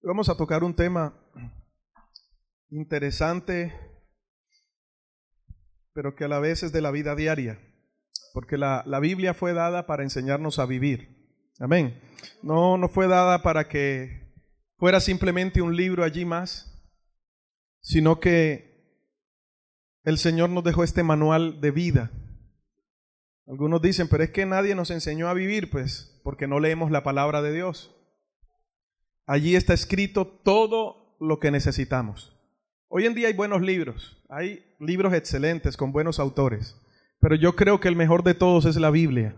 Vamos a tocar un tema interesante, pero que a la vez es de la vida diaria, porque la Biblia fue dada para enseñarnos a vivir. Amén. No fue dada para que fuera simplemente un libro allí más, sino que el Señor nos dejó este manual de vida. Algunos dicen, pero es que nadie nos enseñó a vivir, pues, porque no leemos la palabra de Dios. Allí está escrito todo lo que necesitamos. Hoy en día hay buenos libros, hay libros excelentes con buenos autores, pero yo creo que el mejor de todos es la Biblia,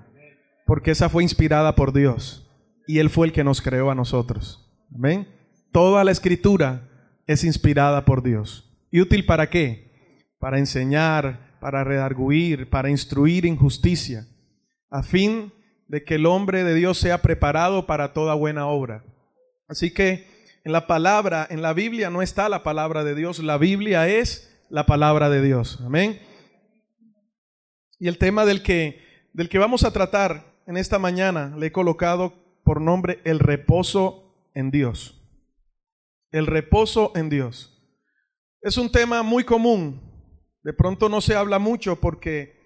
porque esa fue inspirada por Dios y Él fue el que nos creó a nosotros. Amén. Toda la escritura es inspirada por Dios. ¿Y útil para qué? Para enseñar, para redarguir, para instruir en justicia, a fin de que el hombre de Dios sea preparado para toda buena obra. Así que en la palabra, en la Biblia no está la palabra de Dios, la Biblia es la palabra de Dios. Amén. Y el tema del que vamos a tratar en esta mañana le he colocado por nombre el reposo en Dios. El reposo en Dios. Es un tema muy común. De pronto no se habla mucho porque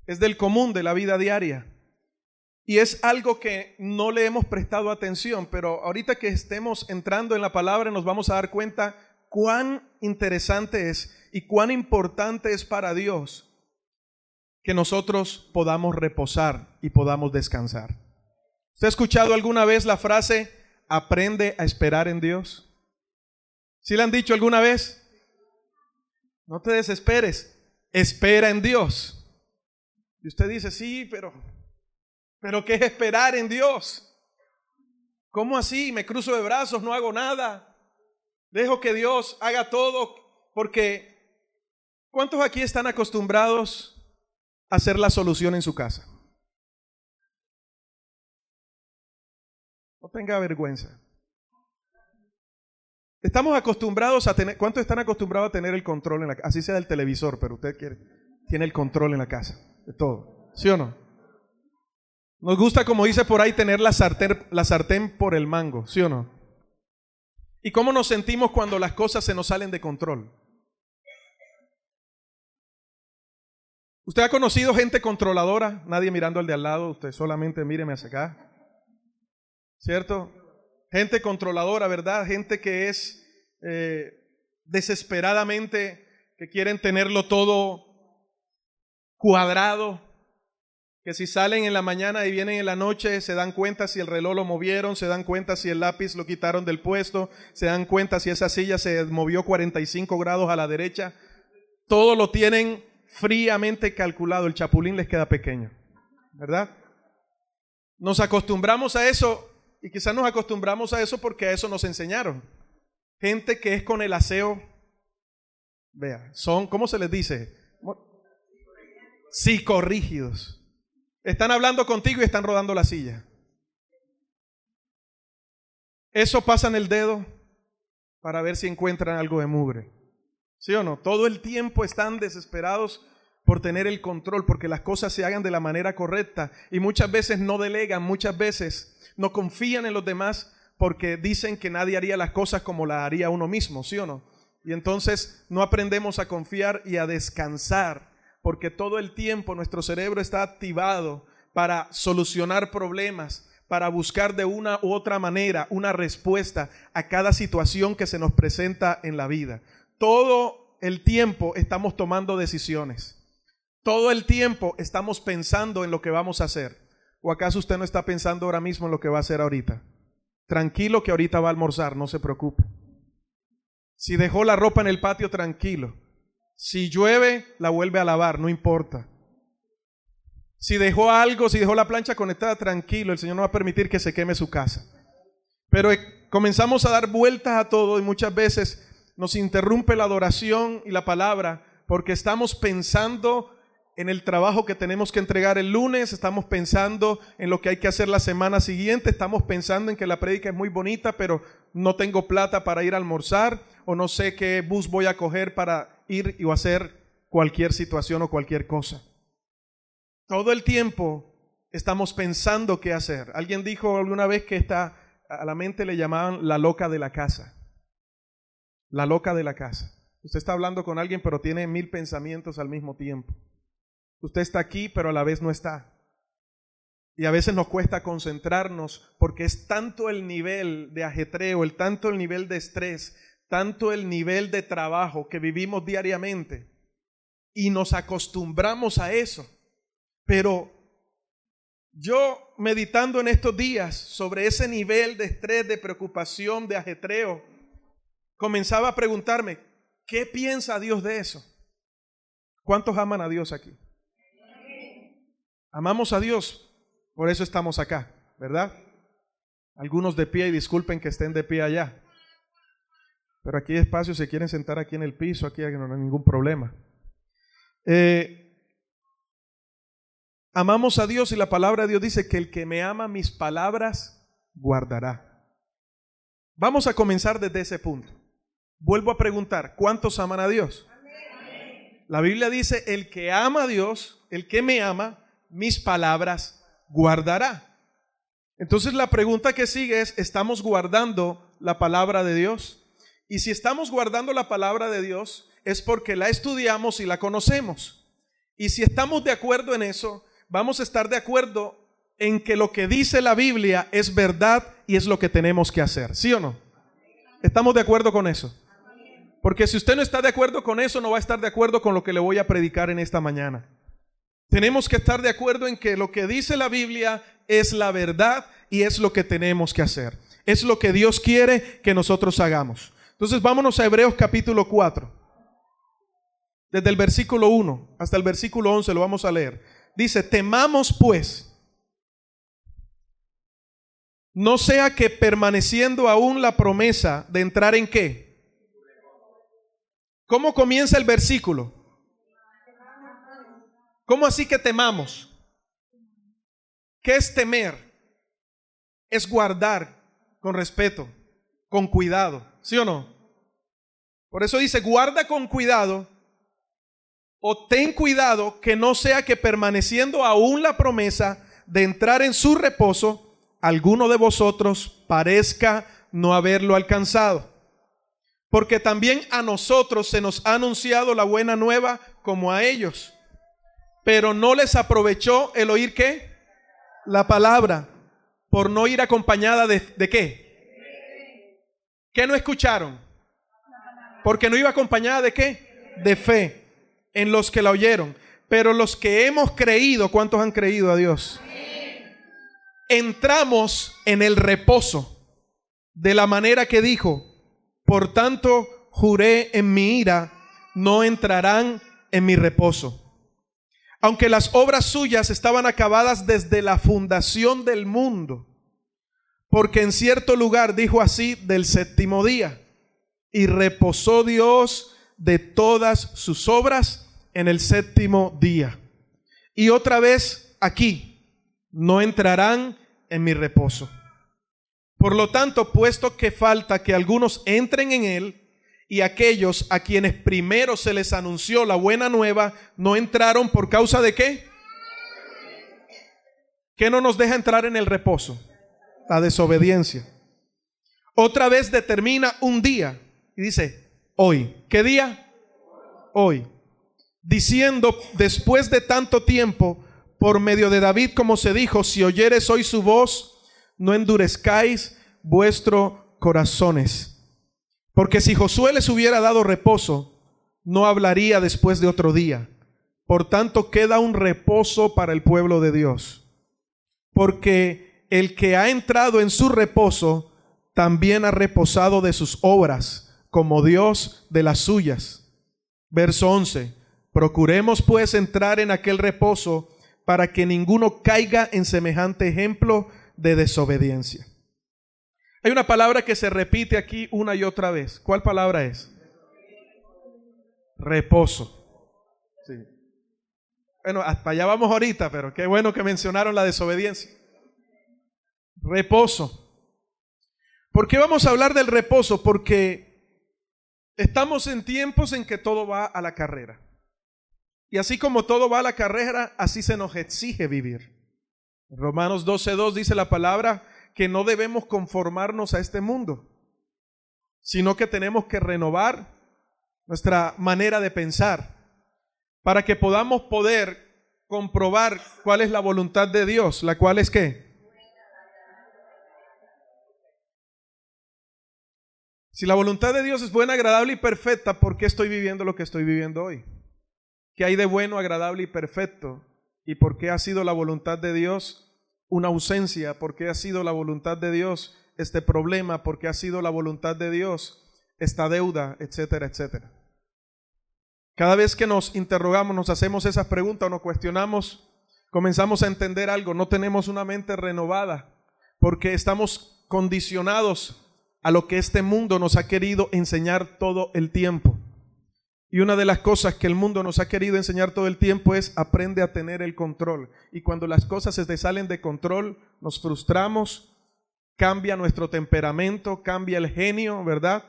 es del común de la vida diaria. Y es algo que no le hemos prestado atención, pero ahorita que estemos entrando en la palabra nos vamos a dar cuenta cuán interesante es y cuán importante es para Dios que nosotros podamos reposar y podamos descansar. ¿Usted ha escuchado alguna vez la frase, aprende a esperar en Dios? ¿Sí la han dicho alguna vez? No te desesperes, espera en Dios. Y usted dice, sí, pero ¿qué es esperar en Dios? ¿Cómo así? Me cruzo de brazos, no hago nada. Dejo que Dios haga todo, porque ¿cuántos aquí están acostumbrados a hacer la solución en su casa? No tenga vergüenza. Estamos acostumbrados a tener, ¿cuántos están acostumbrados a tener el control en la casa? Así sea del televisor, pero usted tiene el control en la casa, de todo. ¿Sí o no? Nos gusta, como dice por ahí, tener la sartén por el mango, ¿sí o no? ¿Y cómo nos sentimos cuando las cosas se nos salen de control? ¿Usted ha conocido gente controladora? Nadie mirando al de al lado, usted solamente míreme hacia acá. ¿Cierto? Gente controladora, ¿verdad? Gente que es desesperadamente, que quieren tenerlo todo cuadrado. Que si salen en la mañana y vienen en la noche, se dan cuenta si el reloj lo movieron, se dan cuenta si el lápiz lo quitaron del puesto, se dan cuenta si esa silla se movió 45 grados a la derecha. Todo lo tienen fríamente calculado, el chapulín les queda pequeño, ¿verdad? Nos acostumbramos a eso y quizás nos acostumbramos a eso porque a eso nos enseñaron. Gente que es con el aseo, vea, son, ¿cómo se les dice? Psicorrígidos. Están hablando contigo y están rodando la silla. Eso pasan el dedo para ver si encuentran algo de mugre. ¿Sí o no? Todo el tiempo están desesperados por tener el control, porque las cosas se hagan de la manera correcta. Y muchas veces no delegan, muchas veces no confían en los demás porque dicen que nadie haría las cosas como las haría uno mismo. ¿Sí o no? Y entonces no aprendemos a confiar y a descansar, porque todo el tiempo nuestro cerebro está activado para solucionar problemas, para buscar de una u otra manera una respuesta a cada situación que se nos presenta en la vida. Todo el tiempo estamos tomando decisiones. Todo el tiempo estamos pensando en lo que vamos a hacer. ¿O acaso usted no está pensando ahora mismo en lo que va a hacer ahorita? Tranquilo que ahorita va a almorzar, no se preocupe. Si dejó la ropa en el patio, tranquilo. Si llueve, la vuelve a lavar, no importa. Si dejó algo, si dejó la plancha conectada, tranquilo, el Señor no va a permitir que se queme su casa. Pero comenzamos a dar vueltas a todo y muchas veces nos interrumpe la adoración y la palabra porque estamos pensando en el trabajo que tenemos que entregar el lunes, estamos pensando en lo que hay que hacer la semana siguiente, estamos pensando en que la prédica es muy bonita, pero no tengo plata para ir a almorzar o no sé qué bus voy a coger para ir o hacer cualquier situación o cualquier cosa. Todo el tiempo estamos pensando qué hacer. Alguien dijo alguna vez que a la mente le llamaban la loca de la casa. La loca de la casa. Usted está hablando con alguien, pero tiene 1000 pensamientos al mismo tiempo. Usted está aquí, pero a la vez no está. Y a veces nos cuesta concentrarnos porque es tanto el nivel de ajetreo, tanto el nivel de estrés, tanto el nivel de trabajo que vivimos diariamente. Y nos acostumbramos a eso. Pero yo, meditando en estos días sobre ese nivel de estrés, de preocupación, de ajetreo, comenzaba a preguntarme, ¿qué piensa Dios de eso? ¿Cuántos aman a Dios aquí? Amamos a Dios, por eso estamos acá, ¿verdad? Algunos de pie, y disculpen que estén de pie allá. Pero aquí hay espacio, si quieren sentar aquí en el piso, aquí no hay ningún problema. Amamos a Dios y la palabra de Dios dice que el que me ama mis palabras guardará. Vamos a comenzar desde ese punto. Vuelvo a preguntar, ¿cuántos aman a Dios? La Biblia dice, el que ama a Dios, el que me ama, mis palabras guardará. Entonces la pregunta que sigue es, ¿estamos guardando la palabra de Dios? Y si estamos guardando la palabra de Dios, es porque la estudiamos y la conocemos. Y si estamos de acuerdo en eso, vamos a estar de acuerdo en que lo que dice la Biblia es verdad y es lo que tenemos que hacer. ¿Sí o no? ¿Estamos de acuerdo con eso? Porque si usted no está de acuerdo con eso, no va a estar de acuerdo con lo que le voy a predicar en esta mañana. Tenemos que estar de acuerdo en que lo que dice la Biblia es la verdad y es lo que tenemos que hacer. Es lo que Dios quiere que nosotros hagamos. Entonces vámonos a Hebreos capítulo 4. Desde el versículo 1 hasta el versículo 11 lo vamos a leer. Dice, temamos pues, no sea que permaneciendo aún la promesa de entrar en ¿qué? ¿Cómo comienza el versículo? ¿Cómo así que temamos? ¿Qué es temer? Es guardar con respeto, con cuidado, ¿sí o no? Por eso dice, guarda con cuidado o ten cuidado que no sea que permaneciendo aún la promesa de entrar en su reposo, alguno de vosotros parezca no haberlo alcanzado. Porque también a nosotros se nos ha anunciado la buena nueva como a ellos. Pero no les aprovechó el oír ¿qué? La palabra, por no ir acompañada de ¿qué? ¿Qué no escucharon? Porque no iba acompañada de ¿qué? De fe en los que la oyeron. Pero los que hemos creído, ¿cuántos han creído a Dios? Entramos en el reposo de la manera que dijo, por tanto juré en mi ira, no entrarán en mi reposo. Aunque las obras suyas estaban acabadas desde la fundación del mundo, porque en cierto lugar dijo así del séptimo día, y reposó Dios de todas sus obras en el séptimo día. Y otra vez aquí, no entrarán en mi reposo. Por lo tanto, puesto que falta que algunos entren en él, y aquellos a quienes primero se les anunció la buena nueva, no entraron por causa de ¿qué? ¿Qué no nos deja entrar en el reposo? La desobediencia. Otra vez determina un día y dice, hoy. ¿Qué día? Hoy. Diciendo, después de tanto tiempo, por medio de David, como se dijo, si oyeres hoy su voz, no endurezcáis vuestros corazones. Porque si Josué les hubiera dado reposo, no hablaría después de otro día. Por tanto, queda un reposo para el pueblo de Dios. Porque el que ha entrado en su reposo, también ha reposado de sus obras, como Dios de las suyas. Verso 11. Procuremos pues entrar en aquel reposo, para que ninguno caiga en semejante ejemplo de desobediencia. Hay una palabra que se repite aquí una y otra vez. ¿Cuál palabra es? Reposo. Sí. Bueno, hasta allá vamos ahorita, pero qué bueno que mencionaron la desobediencia. Reposo. ¿Por qué vamos a hablar del reposo? Porque estamos en tiempos en que todo va a la carrera. Y así como todo va a la carrera, así se nos exige vivir. En Romanos 12:2 dice la palabra que no debemos conformarnos a este mundo, sino que tenemos que renovar nuestra manera de pensar para que podamos poder comprobar cuál es la voluntad de Dios, la cual es ¿qué? Si la voluntad de Dios es buena, agradable y perfecta, ¿por qué estoy viviendo lo que estoy viviendo hoy? ¿Qué hay de bueno, agradable y perfecto? ¿Y por qué ha sido la voluntad de Dios una ausencia? ¿Por qué ha sido la voluntad de Dios este problema? ¿Por qué ha sido la voluntad de Dios esta deuda? Etcétera, etcétera. Cada vez que nos interrogamos, nos hacemos esas preguntas o nos cuestionamos, comenzamos a entender algo. No tenemos una mente renovada porque estamos condicionados a lo que este mundo nos ha querido enseñar todo el tiempo. Y una de las cosas que el mundo nos ha querido enseñar todo el tiempo es aprende a tener el control. Y cuando las cosas se te salen de control, nos frustramos, cambia nuestro temperamento, cambia el genio, ¿verdad?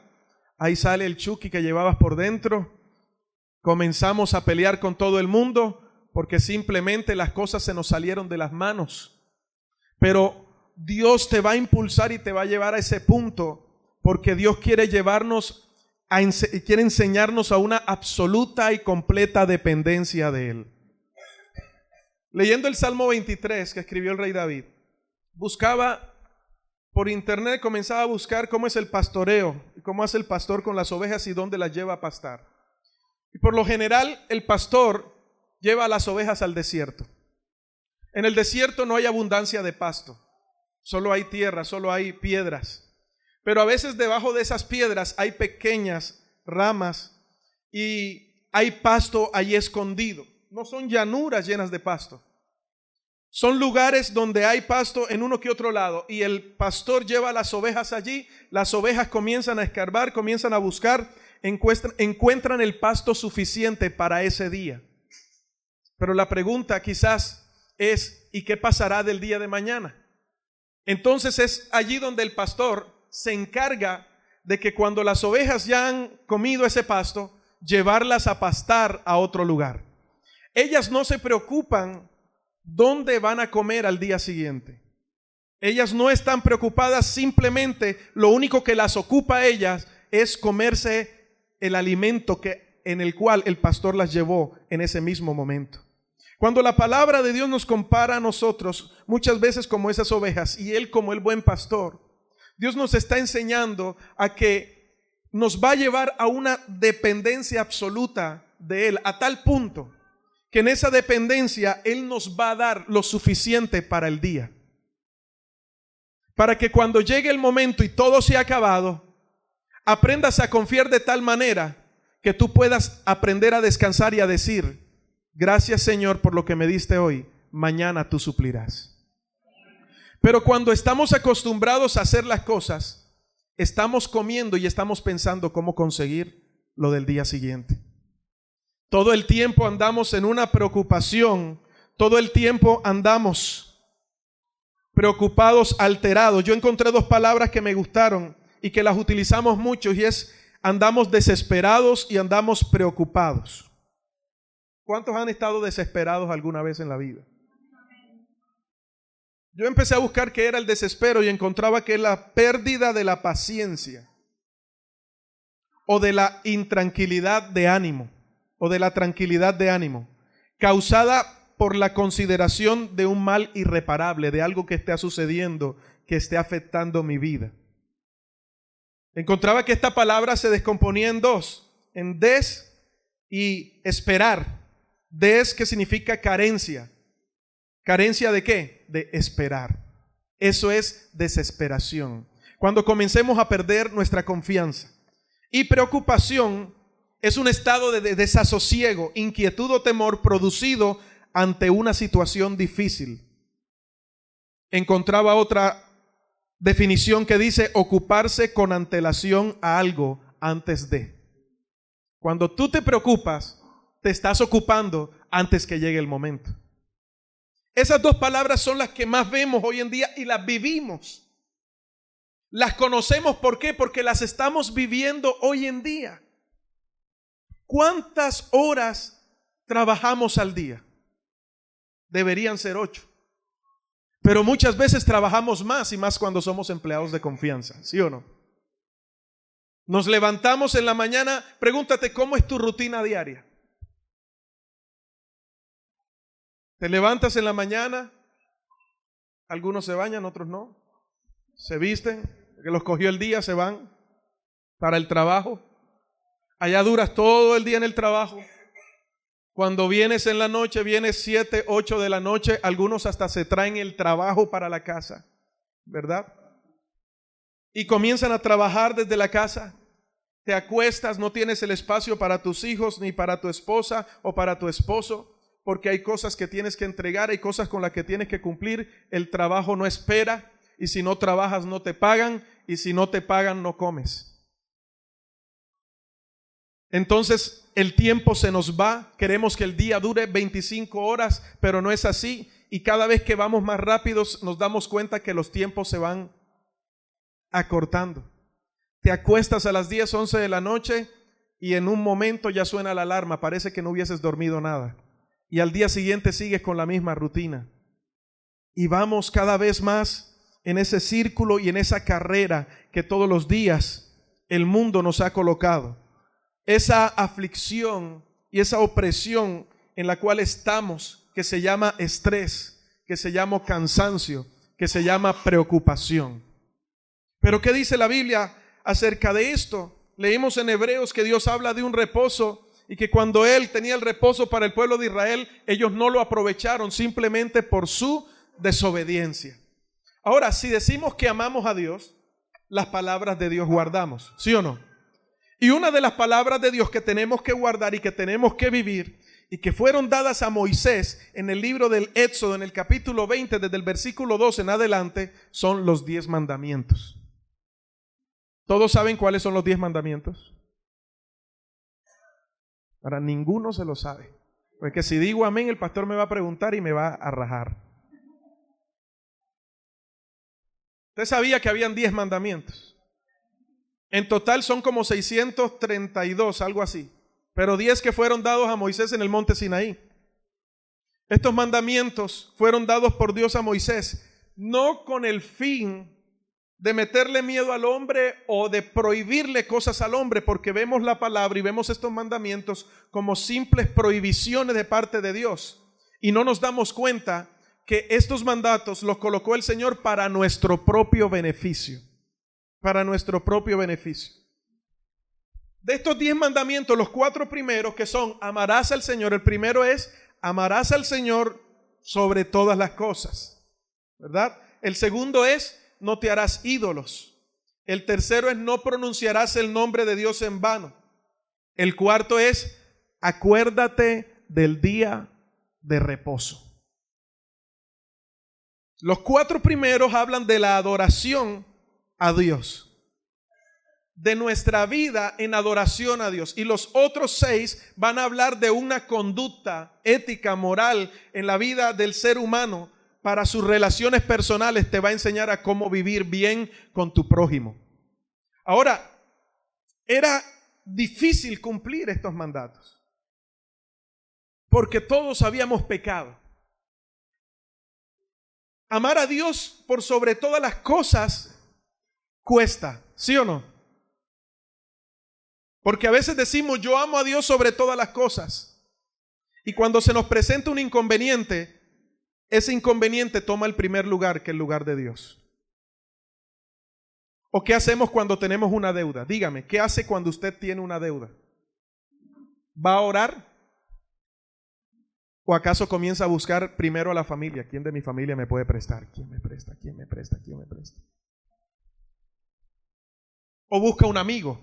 Ahí sale el Chucky que llevabas por dentro. Comenzamos a pelear con todo el mundo porque simplemente las cosas se nos salieron de las manos. Pero Dios te va a impulsar y te va a llevar a ese punto porque Dios quiere llevarnos quiere enseñarnos a una absoluta y completa dependencia de Él. Leyendo el Salmo 23 que escribió el rey David, buscaba por internet, comenzaba a buscar cómo es el pastoreo, cómo hace el pastor con las ovejas y dónde las lleva a pastar. Y por lo general el pastor lleva a las ovejas al desierto. En el desierto no hay abundancia de pasto, solo hay tierra, solo hay piedras. Pero a veces debajo de esas piedras hay pequeñas ramas y hay pasto allí escondido. No son llanuras llenas de pasto. Son lugares donde hay pasto en uno que otro lado y el pastor lleva a las ovejas allí. Las ovejas comienzan a escarbar, comienzan a buscar, encuentran el pasto suficiente para ese día. Pero la pregunta quizás es, ¿y qué pasará del día de mañana? Entonces es allí donde el pastor se encarga de que cuando las ovejas ya han comido ese pasto, llevarlas a pastar a otro lugar. Ellas no se preocupan dónde van a comer al día siguiente. Ellas no están preocupadas, simplemente lo único que las ocupa a ellas es comerse el alimento en el cual el pastor las llevó en ese mismo momento. Cuando la palabra de Dios nos compara a nosotros muchas veces como esas ovejas y Él como el buen pastor, Dios nos está enseñando a que nos va a llevar a una dependencia absoluta de Él, a tal punto que en esa dependencia Él nos va a dar lo suficiente para el día. Para que cuando llegue el momento y todo se ha acabado, aprendas a confiar de tal manera que tú puedas aprender a descansar y a decir, gracias Señor por lo que me diste hoy, mañana tú suplirás. Pero cuando estamos acostumbrados a hacer las cosas, estamos comiendo y estamos pensando cómo conseguir lo del día siguiente. Todo el tiempo andamos en una preocupación, todo el tiempo andamos preocupados, alterados. Yo encontré dos palabras que me gustaron y que las utilizamos mucho y es andamos desesperados y andamos preocupados. ¿Cuántos han estado desesperados alguna vez en la vida? Yo empecé a buscar qué era el desespero y encontraba que es la pérdida de la paciencia o de la intranquilidad de ánimo o de la tranquilidad de ánimo causada por la consideración de un mal irreparable, de algo que esté sucediendo, que esté afectando mi vida. Encontraba que esta palabra se descomponía en dos, en des y esperar. Des, que significa carencia. ¿Carencia de qué? De esperar. Eso es desesperación. Cuando comencemos a perder nuestra confianza. Y preocupación es un estado de desasosiego, inquietud o temor producido ante una situación difícil. Encontraba otra definición que dice ocuparse con antelación a algo antes de. Cuando tú te preocupas, te estás ocupando antes que llegue el momento. Esas dos palabras son las que más vemos hoy en día y las vivimos. Las conocemos, ¿por qué? Porque las estamos viviendo hoy en día. ¿Cuántas horas trabajamos al día? Deberían ser 8. Pero muchas veces trabajamos más y más cuando somos empleados de confianza, ¿sí o no? Nos levantamos en la mañana, pregúntate cómo es tu rutina diaria. Te levantas en la mañana, algunos se bañan, otros no. Se visten, que los cogió el día, se van para el trabajo. Allá duras todo el día en el trabajo. Cuando vienes en la noche, vienes 7, 8 de la noche, algunos hasta se traen el trabajo para la casa, ¿verdad? Y comienzan a trabajar desde la casa. Te acuestas, no tienes el espacio para tus hijos, ni para tu esposa o para tu esposo, porque hay cosas que tienes que entregar, hay cosas con las que tienes que cumplir. El trabajo no espera, y si no trabajas no te pagan, y si no te pagan no comes. Entonces el tiempo se nos va, queremos que el día dure 25 horas, pero no es así, y cada vez que vamos más rápidos nos damos cuenta que los tiempos se van acortando. Te acuestas a las 10, 11 de la noche y en un momento ya suena la alarma, parece que no hubieses dormido nada, y al día siguiente sigues con la misma rutina, y vamos cada vez más en ese círculo y en esa carrera que todos los días el mundo nos ha colocado. Esa aflicción y esa opresión en la cual estamos, que se llama estrés, que se llama cansancio, que se llama preocupación. Pero ¿qué dice la Biblia acerca de esto? Leímos en Hebreos que Dios habla de un reposo y que cuando Él tenía el reposo para el pueblo de Israel, ellos no lo aprovecharon simplemente por su desobediencia. Ahora, si decimos que amamos a Dios, las palabras de Dios guardamos, ¿sí o no? Y una de las palabras de Dios que tenemos que guardar y que tenemos que vivir y que fueron dadas a Moisés en el libro del Éxodo, en el capítulo 20, desde el versículo 2 en adelante, son los 10 mandamientos. ¿Todos saben cuáles son los 10 mandamientos? Ahora, ninguno se lo sabe. Porque si digo amén, el pastor me va a preguntar y me va a rajar. Usted sabía que habían 10 mandamientos. En total son como 632, algo así. Pero 10 que fueron dados a Moisés en el monte Sinaí. Estos mandamientos fueron dados por Dios a Moisés, no con el fin de meterle miedo al hombre o de prohibirle cosas al hombre, porque vemos la palabra y vemos estos mandamientos como simples prohibiciones de parte de Dios. Y no nos damos cuenta que estos mandatos los colocó el Señor para nuestro propio beneficio. Para nuestro propio beneficio. De estos 10 mandamientos, los 4 primeros que son amarás al Señor. El primero es amarás al Señor sobre todas las cosas, ¿verdad? El segundo es no te harás ídolos. El tercero es no pronunciarás el nombre de Dios en vano. El cuarto es acuérdate del día de reposo. Los 4 primeros hablan de la adoración a Dios, de nuestra vida en adoración a Dios, y los otros 6 van a hablar de una conducta ética, moral en la vida del ser humano para sus relaciones personales. Te va a enseñar a cómo vivir bien con tu prójimo. Ahora, era difícil cumplir estos mandatos porque todos habíamos pecado. Amar a Dios por sobre todas las cosas cuesta, ¿sí o no? Porque a veces decimos yo amo a Dios sobre todas las cosas, y cuando se nos presenta un inconveniente, ese inconveniente toma el primer lugar que el lugar de Dios. ¿O qué hacemos cuando tenemos una deuda? Dígame, ¿qué hace cuando usted tiene una deuda? ¿Va a orar? ¿O acaso comienza a buscar primero a la familia? ¿Quién de mi familia me puede prestar? ¿Quién me presta? ¿Quién me presta? ¿Quién me presta? O busca un amigo.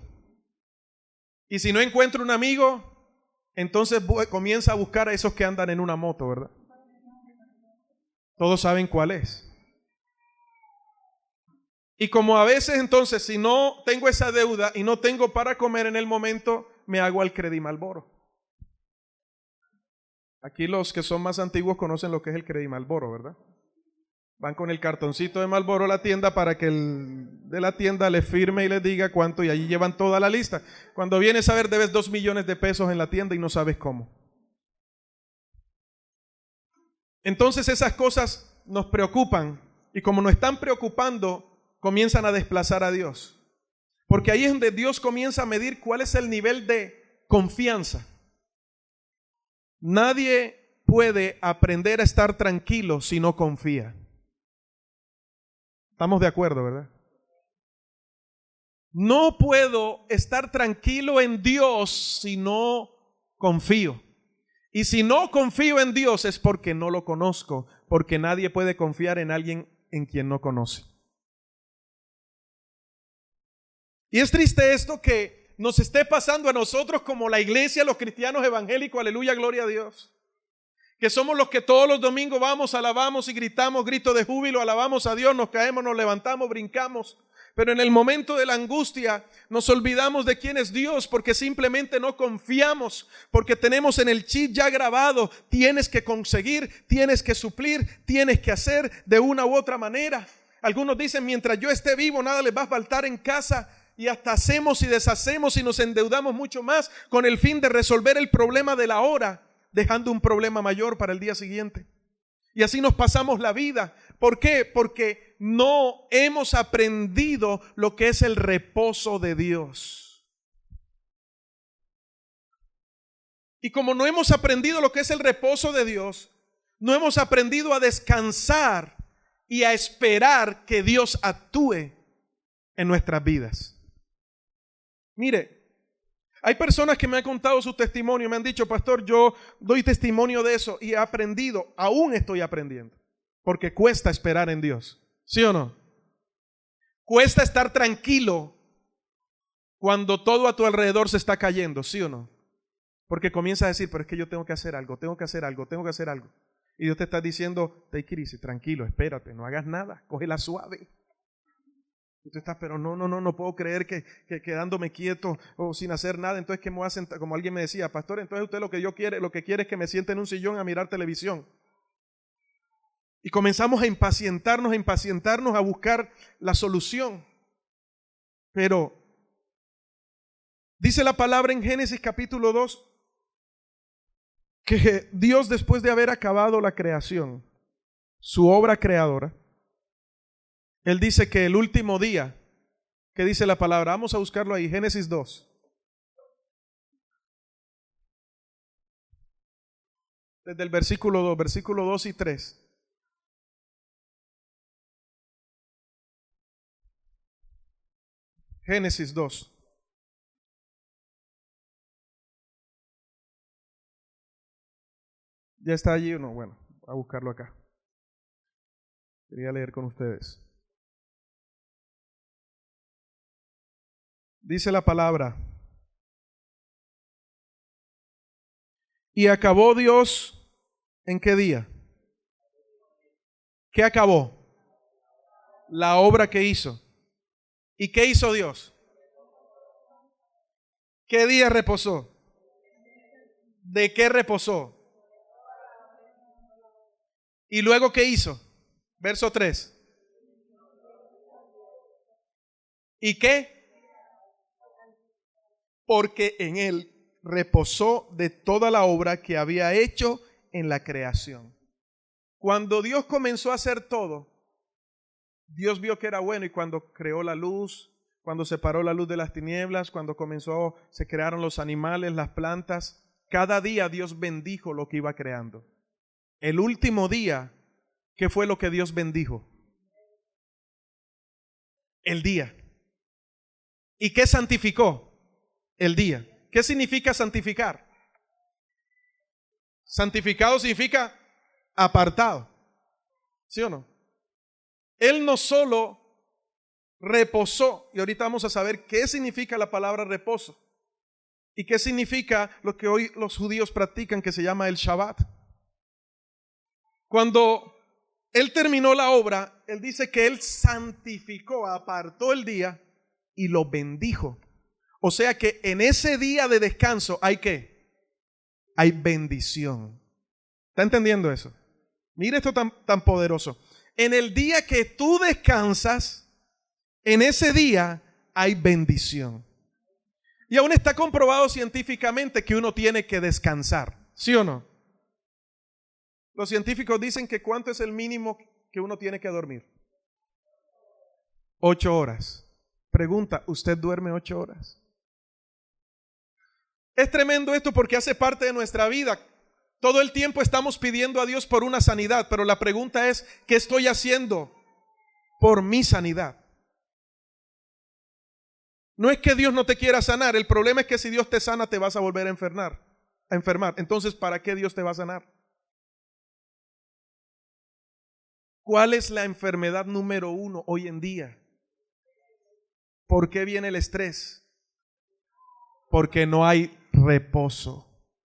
Y si no encuentra un amigo, entonces comienza a buscar a esos que andan en una moto, ¿verdad? Todos saben cuál es. Y como a veces entonces, si no tengo esa deuda y no tengo para comer en el momento, me hago al Credit Marlboro. Aquí los que son más antiguos conocen lo que es el Credit Marlboro, ¿verdad? Van con el cartoncito de Marlboro a la tienda para que el de la tienda le firme y les diga cuánto, y allí llevan toda la lista. Cuando vienes a ver, debes 2 millones de pesos en la tienda y no sabes cómo. Entonces esas cosas nos preocupan y como nos están preocupando, comienzan a desplazar a Dios. Porque ahí es donde Dios comienza a medir cuál es el nivel de confianza. Nadie puede aprender a estar tranquilo si no confía. Estamos de acuerdo, ¿verdad? No puedo estar tranquilo en Dios si no confío. Y si no confío en Dios es porque no lo conozco, porque nadie puede confiar en alguien en quien no conoce. Y es triste esto que nos esté pasando a nosotros como la iglesia, los cristianos evangélicos, aleluya, gloria a Dios. Que somos los que todos los domingos vamos, alabamos y gritamos, grito de júbilo, alabamos a Dios, nos caemos, nos levantamos, brincamos. Pero en el momento de la angustia nos olvidamos de quién es Dios porque simplemente no confiamos, porque tenemos en el chip ya grabado, tienes que conseguir, tienes que suplir, tienes que hacer de una u otra manera. Algunos dicen, mientras yo esté vivo nada les va a faltar en casa, y hasta hacemos y deshacemos y nos endeudamos mucho más con el fin de resolver el problema de la hora, dejando un problema mayor para el día siguiente. Y así nos pasamos la vida. ¿Por qué? Porque no hemos aprendido lo que es el reposo de Dios. Y como no hemos aprendido lo que es el reposo de Dios, no hemos aprendido a descansar y a esperar que Dios actúe en nuestras vidas. Mire, hay personas que me han contado su testimonio, me han dicho, pastor, yo doy testimonio de eso y he aprendido, aún estoy aprendiendo, porque cuesta esperar en Dios, ¿sí o no? Cuesta estar tranquilo cuando todo a tu alrededor se está cayendo, ¿sí o no? Porque comienza a decir, pero es que yo tengo que hacer algo, tengo que hacer algo, tengo que hacer algo. Y Dios te está diciendo, take it easy, tranquilo, espérate, no hagas nada, cógela suave. Y tú estás, pero no puedo creer que quedándome quieto o sin hacer nada, entonces ¿qué me voy a sentar? Como alguien me decía, pastor, entonces usted lo que quiere es que me siente en un sillón a mirar televisión. Y comenzamos a impacientarnos, a buscar la solución. Pero dice la palabra en Génesis capítulo 2 que Dios, después de haber acabado la creación, su obra creadora, Él dice que el último día, ¿qué dice la palabra? Vamos a buscarlo ahí, Génesis 2. Desde el versículo 2 y 3. Génesis 2. ¿Ya está allí o no? Bueno, a buscarlo acá. Quería leer con ustedes. Dice la palabra: y acabó Dios, ¿en qué día? ¿Qué acabó? La obra que hizo. ¿Y qué hizo Dios? ¿Qué día reposó? ¿De qué reposó? ¿Y luego qué hizo? Verso 3. ¿Y qué? Porque en él reposó de toda la obra que había hecho en la creación. Cuando Dios comenzó a hacer todo, Dios vio que era bueno, y cuando creó la luz, cuando separó la luz de las tinieblas, cuando se crearon los animales, las plantas, cada día Dios bendijo lo que iba creando. El último día, ¿qué fue lo que Dios bendijo? El día. ¿Y qué santificó? El día. ¿Qué significa santificar? Santificado significa apartado, ¿sí o no? Él no solo reposó, y ahorita vamos a saber qué significa la palabra reposo y qué significa lo que hoy los judíos practican, que se llama el Shabbat. Cuando Él terminó la obra, Él dice que Él santificó, apartó el día y lo bendijo. O sea que en ese día de descanso hay ¿qué? Hay bendición. ¿Está entendiendo eso? Mire esto tan poderoso. En el día que tú descansas, en ese día hay bendición. Y aún está comprobado científicamente que uno tiene que descansar, ¿sí o no? Los científicos dicen que ¿cuánto es el mínimo que uno tiene que dormir? 8 horas. Pregunta, ¿usted duerme 8 horas? Es tremendo esto porque hace parte de nuestra vida. Todo el tiempo estamos pidiendo a Dios por una sanidad, pero la pregunta es, ¿qué estoy haciendo por mi sanidad? No es que Dios no te quiera sanar, el problema es que si Dios te sana te vas a volver a enfermar. Entonces, ¿para qué Dios te va a sanar? ¿Cuál es la enfermedad número 1 hoy en día? ¿Por qué viene el estrés? Porque no hay reposo,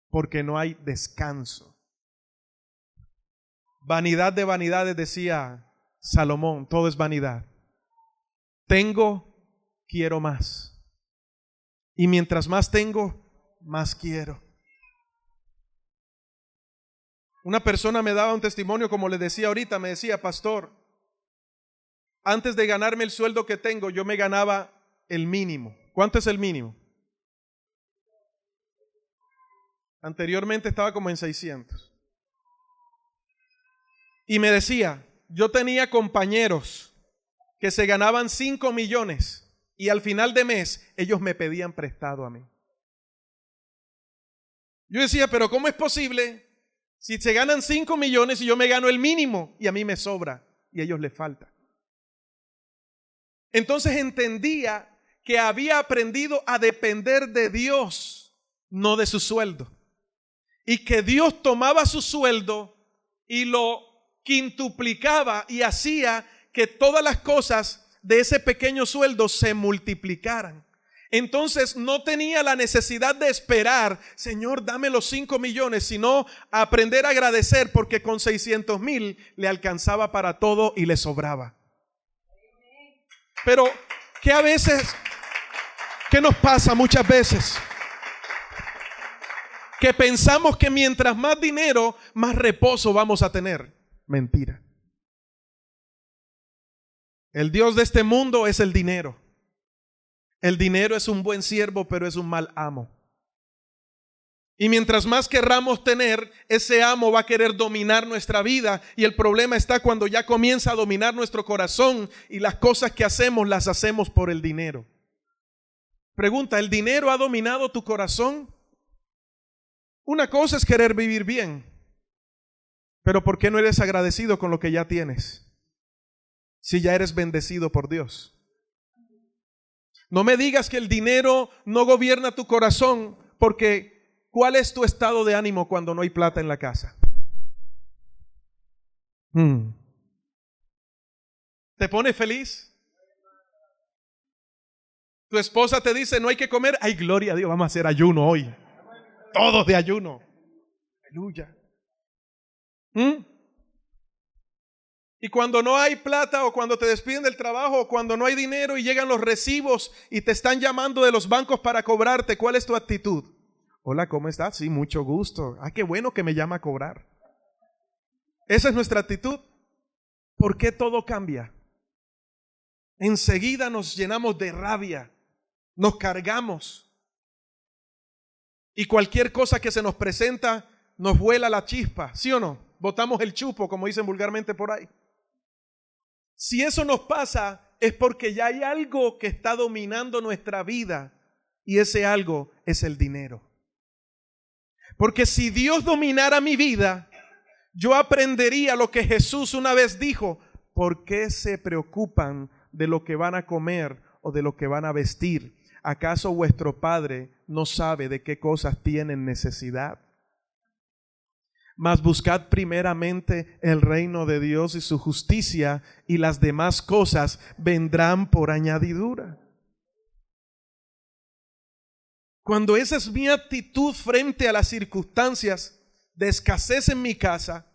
porque no hay descanso. Vanidad de vanidades, decía Salomón, todo es vanidad. Tengo, quiero más. Y mientras más tengo, más quiero. Una persona me daba un testimonio, como les decía ahorita, me decía, pastor, antes de ganarme el sueldo que tengo, yo me ganaba el mínimo. ¿Cuánto es el mínimo? Anteriormente estaba como en 600. Y me decía, yo tenía compañeros que se ganaban 5 millones y al final de mes ellos me pedían prestado a mí. Yo decía, pero ¿cómo es posible si se ganan 5 millones y yo me gano el mínimo y a mí me sobra y a ellos les falta? Entonces entendía que había aprendido a depender de Dios, no de su sueldo. Y que Dios tomaba su sueldo y lo quintuplicaba y hacía que todas las cosas de ese pequeño sueldo se multiplicaran. Entonces no tenía la necesidad de esperar, Señor, dame los 5 millones, sino aprender a agradecer porque con 600,000 le alcanzaba para todo y le sobraba. Pero, ¿qué nos pasa muchas veces? Que pensamos que mientras más dinero, más reposo vamos a tener. Mentira. El Dios de este mundo es el dinero. El dinero es un buen siervo, pero es un mal amo. Y mientras más querramos tener, ese amo va a querer dominar nuestra vida. Y el problema está cuando ya comienza a dominar nuestro corazón y las cosas que hacemos las hacemos por el dinero. Pregunta, ¿el dinero ha dominado tu corazón? Una cosa es querer vivir bien, pero ¿por qué no eres agradecido con lo que ya tienes? Si ya eres bendecido por Dios. No me digas que el dinero no gobierna tu corazón, porque ¿cuál es tu estado de ánimo cuando no hay plata en la casa? ¿Te pone feliz? Tu esposa te dice no hay que comer, ay gloria a Dios, vamos a hacer ayuno hoy. Todos de ayuno. Aleluya. Y cuando no hay plata o cuando te despiden del trabajo o cuando no hay dinero y llegan los recibos y te están llamando de los bancos para cobrarte, ¿cuál es tu actitud? Hola, ¿cómo estás? Sí, mucho gusto. Qué bueno que me llama a cobrar. Esa es nuestra actitud. ¿Por qué todo cambia? Enseguida nos llenamos de rabia, nos cargamos. Y cualquier cosa que se nos presenta nos vuela la chispa, ¿sí o no? Botamos el chupo, como dicen vulgarmente por ahí. Si eso nos pasa, es porque ya hay algo que está dominando nuestra vida y ese algo es el dinero. Porque si Dios dominara mi vida, yo aprendería lo que Jesús una vez dijo: ¿por qué se preocupan de lo que van a comer o de lo que van a vestir? ¿Acaso vuestro Padre no sabe de qué cosas tienen necesidad? Mas buscad primeramente el reino de Dios y su justicia, y las demás cosas vendrán por añadidura. Cuando esa es mi actitud frente a las circunstancias de escasez en mi casa,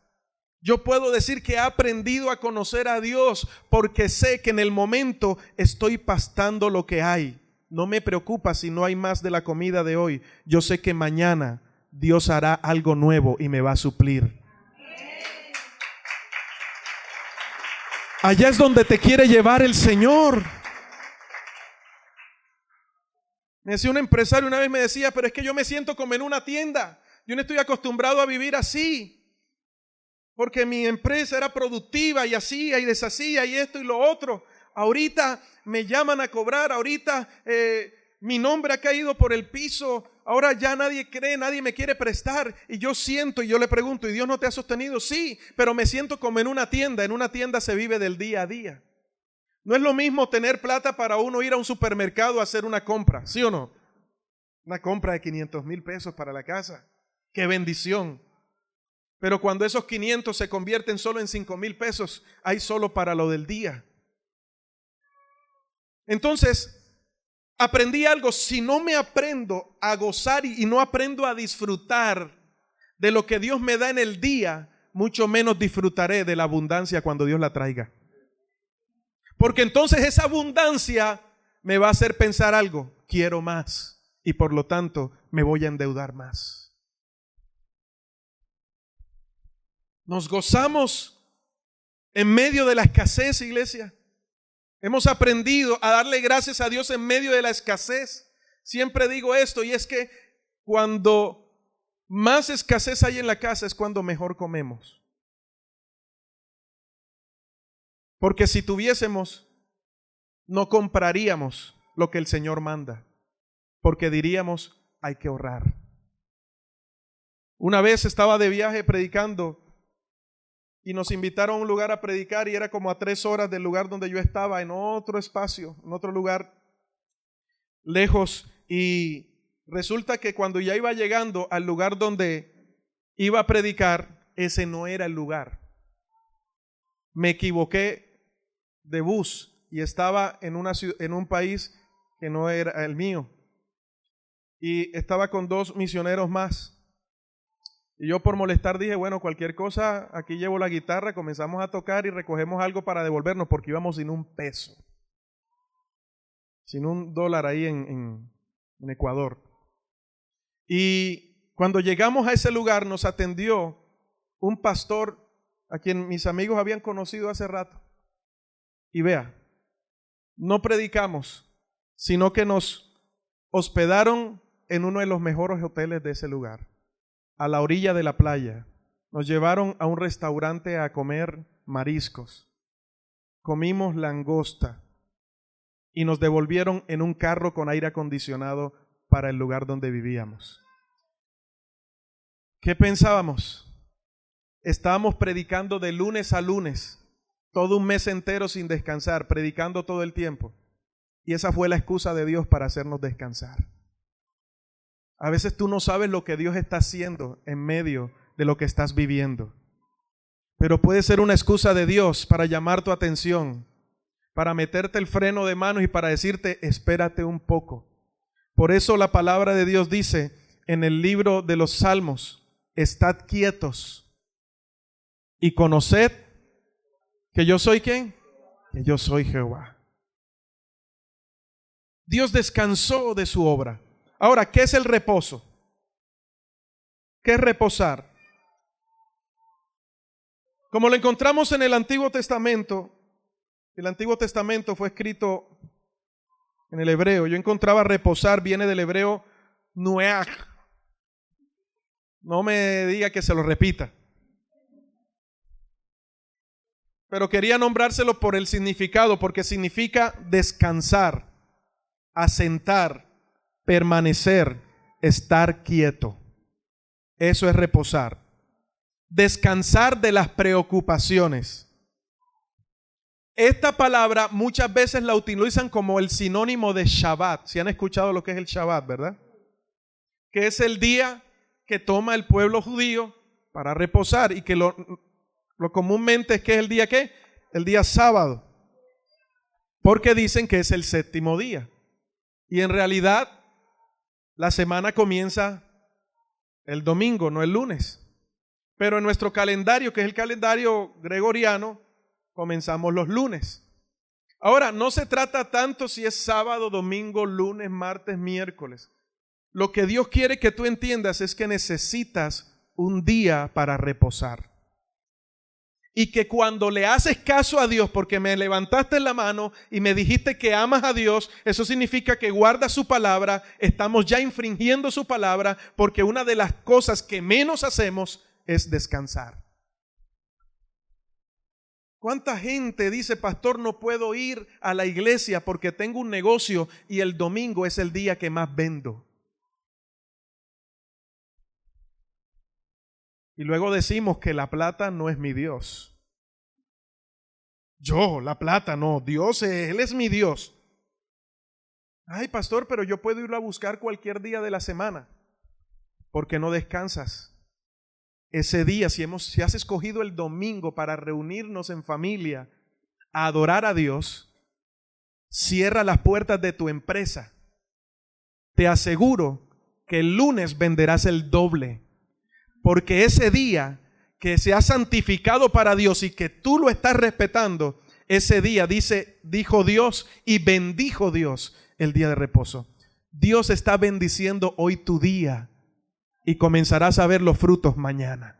yo puedo decir que he aprendido a conocer a Dios, porque sé que en el momento estoy pastando lo que hay. No me preocupa si no hay más de la comida de hoy. Yo sé que mañana Dios hará algo nuevo y me va a suplir. Allá es donde te quiere llevar el Señor. Me decía un empresario una vez, me decía, pero es que yo me siento como en una tienda. Yo no estoy acostumbrado a vivir así. porque mi empresa era productiva y hacía y deshacía y esto y lo otro. Ahorita me llaman a cobrar, ahorita mi nombre ha caído por el piso, ahora ya nadie cree, nadie me quiere prestar. Y yo siento, y yo le pregunto, ¿y Dios no te ha sostenido? Sí, pero me siento como en una tienda se vive del día a día. No es lo mismo tener plata para uno ir a un supermercado a hacer una compra, ¿sí o no? Una compra de 500,000 pesos para la casa. ¡Qué bendición! Pero cuando esos 500 se convierten solo en 5,000 pesos, hay solo para lo del día. Entonces, aprendí algo. Si no me aprendo a gozar y no aprendo a disfrutar de lo que Dios me da en el día, mucho menos disfrutaré de la abundancia cuando Dios la traiga. Porque entonces esa abundancia me va a hacer pensar algo. Quiero más. Y por lo tanto me voy a endeudar más. Nos gozamos en medio de la escasez, iglesia. Hemos aprendido a darle gracias a Dios en medio de la escasez. Siempre digo esto, y es que cuando más escasez hay en la casa es cuando mejor comemos. Porque si tuviésemos, no compraríamos lo que el Señor manda. Porque diríamos, hay que ahorrar. Una vez estaba de viaje predicando y nos invitaron a un lugar a predicar y era como a 3 horas del lugar donde yo estaba, en otro espacio, en otro lugar lejos. Y resulta que cuando ya iba llegando al lugar donde iba a predicar, ese no era el lugar. Me equivoqué de bus y estaba en un país que no era el mío. Y estaba con 2 misioneros más. Y yo por molestar dije, bueno, cualquier cosa, aquí llevo la guitarra, comenzamos a tocar y recogemos algo para devolvernos, porque íbamos sin un peso. Sin $1 ahí en Ecuador. Y cuando llegamos a ese lugar nos atendió un pastor a quien mis amigos habían conocido hace rato. Y vea, no predicamos, sino que nos hospedaron en uno de los mejores hoteles de ese lugar, a la orilla de la playa. Nos llevaron a un restaurante a comer mariscos. Comimos langosta y nos devolvieron en un carro con aire acondicionado para el lugar donde vivíamos. ¿Qué pensábamos? Estábamos predicando de lunes a lunes, todo un mes entero sin descansar, predicando todo el tiempo. Y esa fue la excusa de Dios para hacernos descansar. A veces tú no sabes lo que Dios está haciendo en medio de lo que estás viviendo. Pero puede ser una excusa de Dios para llamar tu atención, para meterte el freno de mano y para decirte, espérate un poco. Por eso la palabra de Dios dice en el libro de los Salmos, estad quietos y conoced que yo soy ¿quién? Que yo soy Jehová. Dios descansó de su obra. Ahora, ¿qué es el reposo? ¿Qué es reposar? Como lo encontramos en el Antiguo Testamento fue escrito en el hebreo. Yo encontraba reposar, viene del hebreo nueach. No me diga que se lo repita. Pero quería nombrárselo por el significado, porque significa descansar, asentar, permanecer, estar quieto. Eso es reposar. Descansar de las preocupaciones. Esta palabra muchas veces la utilizan como el sinónimo de Shabbat. Si han escuchado lo que es el Shabbat, ¿verdad? Que es el día que toma el pueblo judío para reposar y que lo comúnmente es que es el día ¿qué? El día sábado. Porque dicen que es el 7º día. Y en realidad la semana comienza el domingo, no el lunes. Pero en nuestro calendario, que es el calendario gregoriano, comenzamos los lunes. Ahora, no se trata tanto si es sábado, domingo, lunes, martes, miércoles. Lo que Dios quiere que tú entiendas es que necesitas un día para reposar. Y que cuando le haces caso a Dios, porque me levantaste la mano y me dijiste que amas a Dios, eso significa que guardas su palabra, estamos ya infringiendo su palabra, porque una de las cosas que menos hacemos es descansar. ¿Cuánta gente dice, pastor, no puedo ir a la iglesia porque tengo un negocio y el domingo es el día que más vendo? Y luego decimos que la plata no es mi Dios. La plata no, Él es mi Dios. Ay, pastor, pero yo puedo irlo a buscar cualquier día de la semana. ¿Por qué no descansas? Ese día, si has escogido el domingo para reunirnos en familia a adorar a Dios, cierra las puertas de tu empresa. Te aseguro que el lunes venderás el doble, porque ese día que se ha santificado para Dios y que tú lo estás respetando, ese día dijo Dios y bendijo Dios el día de reposo. Dios está bendiciendo hoy tu día y comenzarás a ver los frutos mañana.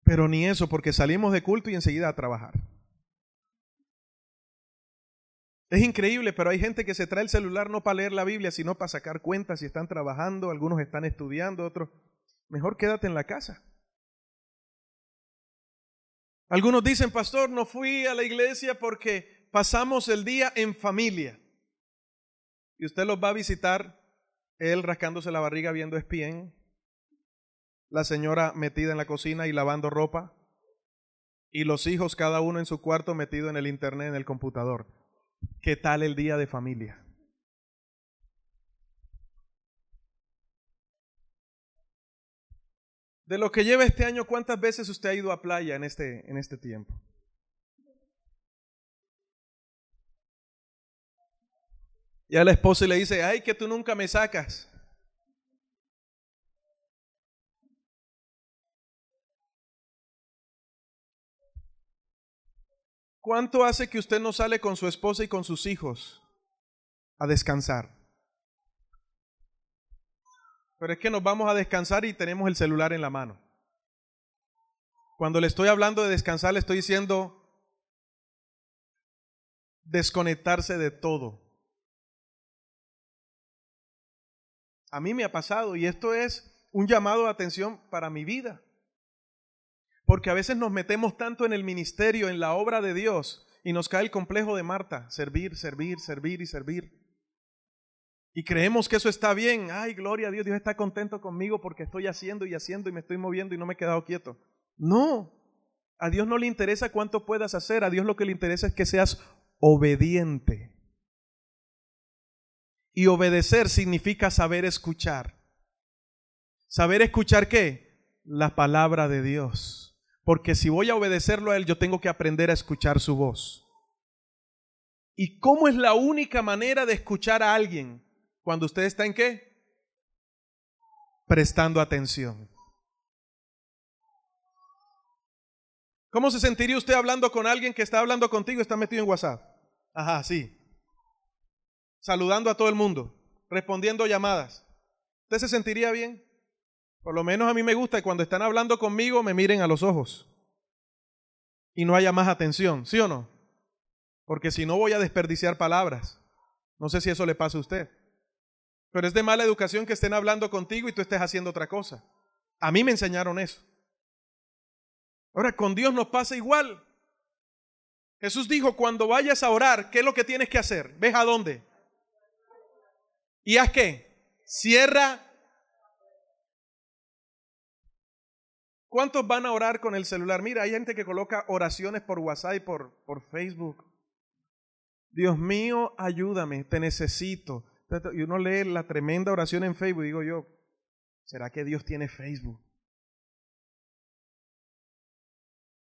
Pero ni eso, porque salimos de culto y enseguida a trabajar. Es increíble, pero hay gente que se trae el celular no para leer la Biblia, sino para sacar cuentas y están trabajando, algunos están estudiando, otros, mejor quédate en la casa. Algunos dicen, pastor, no fui a la iglesia porque pasamos el día en familia. Y usted los va a visitar, él rascándose la barriga viendo ESPN, la señora metida en la cocina y lavando ropa, y los hijos cada uno en su cuarto metido en el internet, en el computador. ¿Qué tal el día de familia? De lo que lleva este año, ¿cuántas veces usted ha ido a playa en este tiempo? Y a la esposa le dice, ay, que tú nunca me sacas. ¿Cuánto hace que usted no sale con su esposa y con sus hijos a descansar? Pero es que nos vamos a descansar y tenemos el celular en la mano. Cuando le estoy hablando de descansar, le estoy diciendo desconectarse de todo. A mí me ha pasado y esto es un llamado de atención para mi vida. Porque a veces nos metemos tanto en el ministerio, en la obra de Dios, y nos cae el complejo de Marta, servir, servir, servir y servir. Y creemos que eso está bien. Ay, gloria a Dios, Dios está contento conmigo porque estoy haciendo y haciendo y me estoy moviendo y no me he quedado quieto. No, a Dios no le interesa cuánto puedas hacer, a Dios lo que le interesa es que seas obediente. Y obedecer significa saber escuchar. ¿Saber escuchar qué? La palabra de Dios. Porque si voy a obedecerlo a Él, yo tengo que aprender a escuchar su voz. ¿Y cómo es la única manera de escuchar a alguien? Cuando usted está ¿en qué? Prestando atención. ¿Cómo se sentiría usted hablando con alguien que está hablando contigo y está metido en WhatsApp? Ajá, sí. Saludando a todo el mundo, respondiendo llamadas. ¿Usted se sentiría bien? Por lo menos a mí me gusta que cuando están hablando conmigo me miren a los ojos y no haya más atención, ¿sí o no? Porque si no voy a desperdiciar palabras. No sé si eso le pasa a usted. Pero es de mala educación que estén hablando contigo y tú estés haciendo otra cosa. A mí me enseñaron eso. Ahora, con Dios nos pasa igual. Jesús dijo, cuando vayas a orar, ¿qué es lo que tienes que hacer? ¿Ves a dónde? ¿Y haz qué? Cierra. ¿Cuántos van a orar con el celular? Mira, hay gente que coloca oraciones por WhatsApp y por Facebook. Dios mío, ayúdame, te necesito. Y uno lee la tremenda oración en Facebook y digo yo, ¿será que Dios tiene Facebook?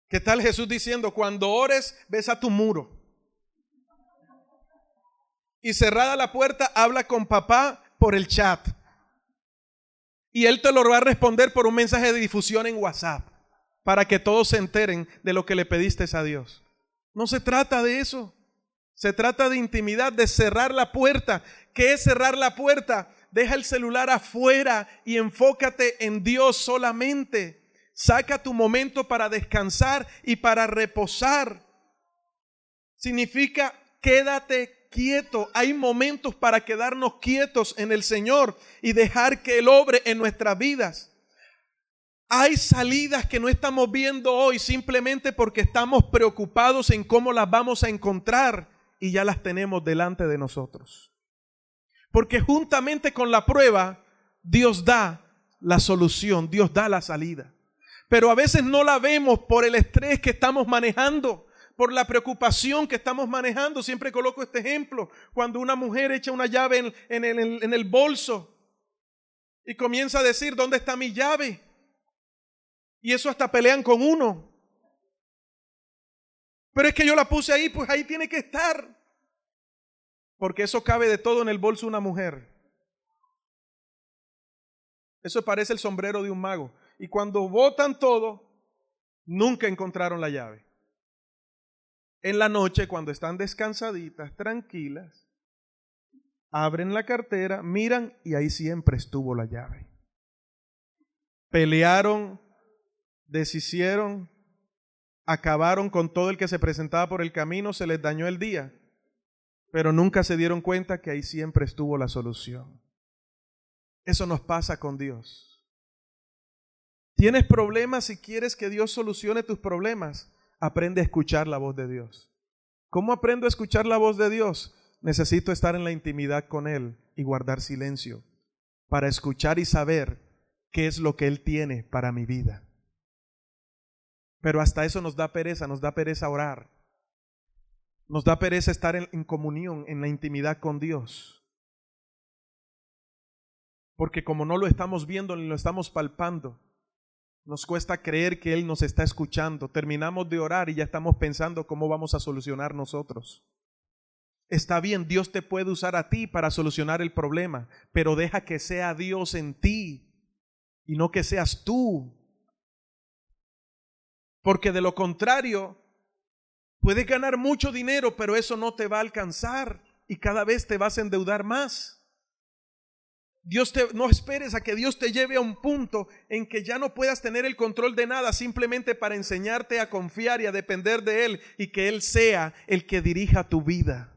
¿Qué tal Jesús diciendo, cuando ores, ves a tu muro? Y cerrada la puerta, habla con papá por el chat. Y Él te lo va a responder por un mensaje de difusión en WhatsApp, para que todos se enteren de lo que le pediste a Dios. No se trata de eso. Se trata de intimidad, de cerrar la puerta. ¿Qué es cerrar la puerta? Deja el celular afuera y enfócate en Dios solamente. Saca tu momento para descansar y para reposar. Significa quédate quieto. Hay momentos para quedarnos quietos en el Señor y dejar que Él obre en nuestras vidas. Hay salidas que no estamos viendo hoy simplemente porque estamos preocupados en cómo las vamos a encontrar y ya las tenemos delante de nosotros. Porque juntamente con la prueba, Dios da la solución, Dios da la salida. Pero a veces no la vemos por el estrés que estamos manejando, por la preocupación que estamos manejando. Siempre coloco este ejemplo, cuando una mujer echa una llave en el bolso y comienza a decir, ¿dónde está mi llave? Y eso hasta pelean con uno. Pero es que yo la puse ahí, pues ahí tiene que estar. Porque eso cabe de todo en el bolso de una mujer. Eso parece el sombrero de un mago. Y cuando botan todo, nunca encontraron la llave. En la noche, cuando están descansaditas, tranquilas, abren la cartera, miran y ahí siempre estuvo la llave. Pelearon, deshicieron, acabaron con todo el que se presentaba por el camino, se les dañó el día, pero nunca se dieron cuenta que ahí siempre estuvo la solución. Eso nos pasa con Dios. ¿Tienes problemas y quieres que Dios solucione tus problemas? Aprende a escuchar la voz de Dios. ¿Cómo aprendo a escuchar la voz de Dios? Necesito estar en la intimidad con Él y guardar silencio para escuchar y saber qué es lo que Él tiene para mi vida. Pero hasta eso nos da pereza orar. Nos da pereza estar en comunión, en la intimidad con Dios. Porque como no lo estamos viendo ni lo estamos palpando, nos cuesta creer que Él nos está escuchando. Terminamos de orar y ya estamos pensando cómo vamos a solucionar nosotros. Está bien, Dios te puede usar a ti para solucionar el problema, pero deja que sea Dios en ti y no que seas tú. Porque de lo contrario, puedes ganar mucho dinero, pero eso no te va a alcanzar y cada vez te vas a endeudar más. No esperes a que Dios te lleve a un punto en que ya no puedas tener el control de nada simplemente para enseñarte a confiar y a depender de Él y que Él sea el que dirija tu vida.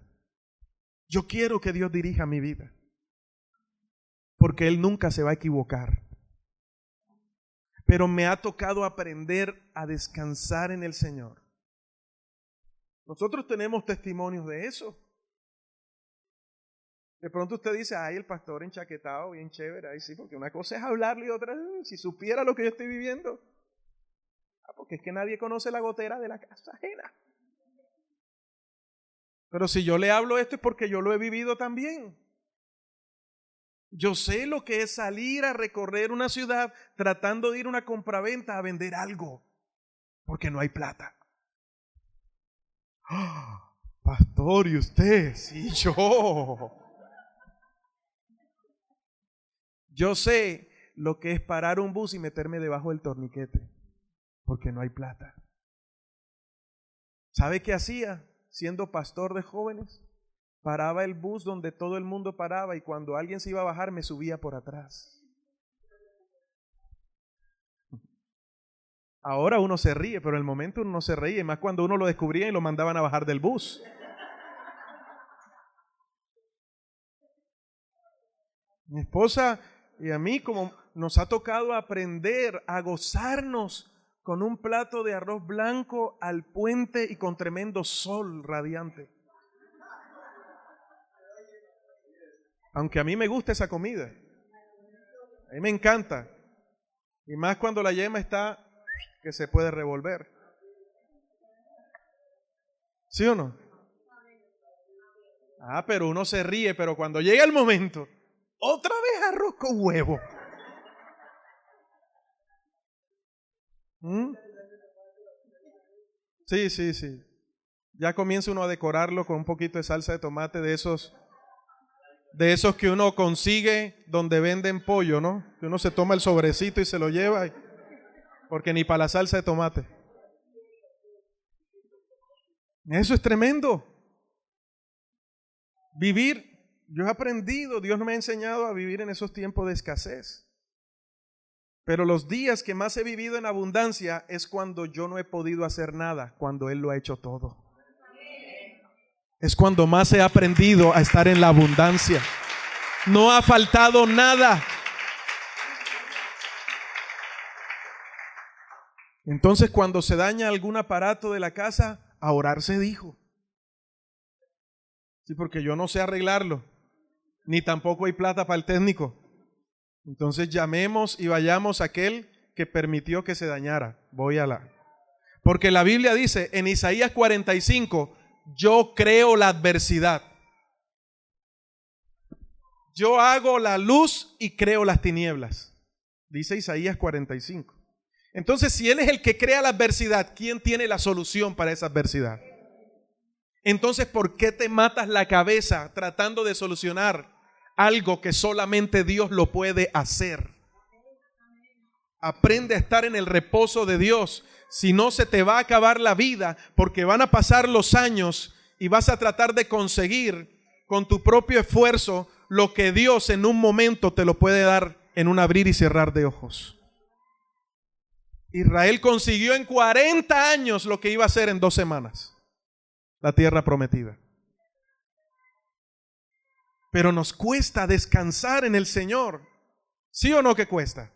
Yo quiero que Dios dirija mi vida porque Él nunca se va a equivocar. Pero me ha tocado aprender a descansar en el Señor. Nosotros tenemos testimonios de eso. De pronto usted dice, ay, el pastor enchaquetado, bien chévere. Ay, sí, porque una cosa es hablarle y otra, si supiera lo que yo estoy viviendo. Porque es que nadie conoce la gotera de la casa ajena. Pero si yo le hablo esto es porque yo lo he vivido también. Yo sé lo que es salir a recorrer una ciudad tratando de ir a una compraventa a vender algo, porque no hay plata. ¡Oh, pastor, ¿y usted? Sí, yo. Yo sé lo que es parar un bus y meterme debajo del torniquete, porque no hay plata. ¿Sabe qué hacía siendo pastor de jóvenes? Paraba el bus donde todo el mundo paraba y cuando alguien se iba a bajar me subía por atrás. Ahora uno se ríe, pero en el momento uno no se reía, más cuando uno lo descubría y lo mandaban a bajar del bus. Mi esposa y a mí, como nos ha tocado aprender a gozarnos con un plato de arroz blanco al puente y con tremendo sol radiante. Aunque a mí me gusta esa comida, a mí me encanta, y más cuando la yema está que se puede revolver. ¿Sí o no? Ah, pero uno se ríe, pero cuando llega el momento, otra vez arroz con huevo. ¿Mm? Sí, sí, sí. Ya comienza uno a decorarlo con un poquito de salsa de tomate de esos que uno consigue donde venden pollo, ¿no? Que uno se toma el sobrecito y se lo lleva, porque ni para la salsa de tomate. Eso es tremendo. Vivir, yo he aprendido, Dios me ha enseñado a vivir en esos tiempos de escasez. Pero los días que más he vivido en abundancia es cuando yo no he podido hacer nada, cuando Él lo ha hecho todo. es cuando más he aprendido a estar en la abundancia. No ha faltado nada. Entonces, cuando se daña algún aparato de la casa, a orar se dijo. Sí, porque yo no sé arreglarlo, ni tampoco hay plata para el técnico. Entonces llamemos y vayamos a aquel que permitió que se dañara. Porque la Biblia dice en Isaías 45, yo creo la adversidad. Yo hago la luz y creo las tinieblas. Dice Isaías 45. Entonces, si Él es el que crea la adversidad, ¿quién tiene la solución para esa adversidad? Entonces, ¿por qué te matas la cabeza tratando de solucionar algo que solamente Dios lo puede hacer? Aprende a estar en el reposo de Dios. Si no, se te va a acabar la vida, porque van a pasar los años y vas a tratar de conseguir con tu propio esfuerzo lo que Dios en un momento te lo puede dar en un abrir y cerrar de ojos. Israel consiguió en 40 años lo que iba a hacer en 2 semanas, la tierra prometida. Pero nos cuesta descansar en el Señor. ¿Sí o no que cuesta?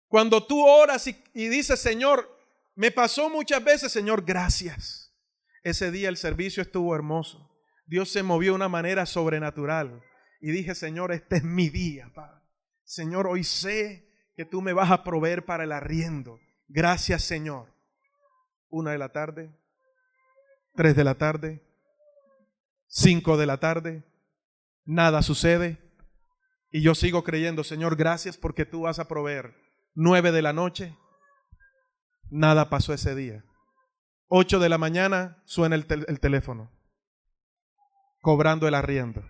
Cuando tú oras y dices, Señor, me pasó muchas veces, Señor, gracias. Ese día el servicio estuvo hermoso. Dios se movió de una manera sobrenatural. Y dije, Señor, este es mi día, Padre. Señor, hoy sé que tú me vas a proveer para el arriendo. Gracias, Señor. 1 de la tarde, 3 de la tarde, 5 de la tarde, nada sucede. Y yo sigo creyendo, Señor, gracias porque tú vas a proveer. 9 de la noche, nada pasó ese día. 8 de la mañana suena el teléfono, cobrando el arriendo.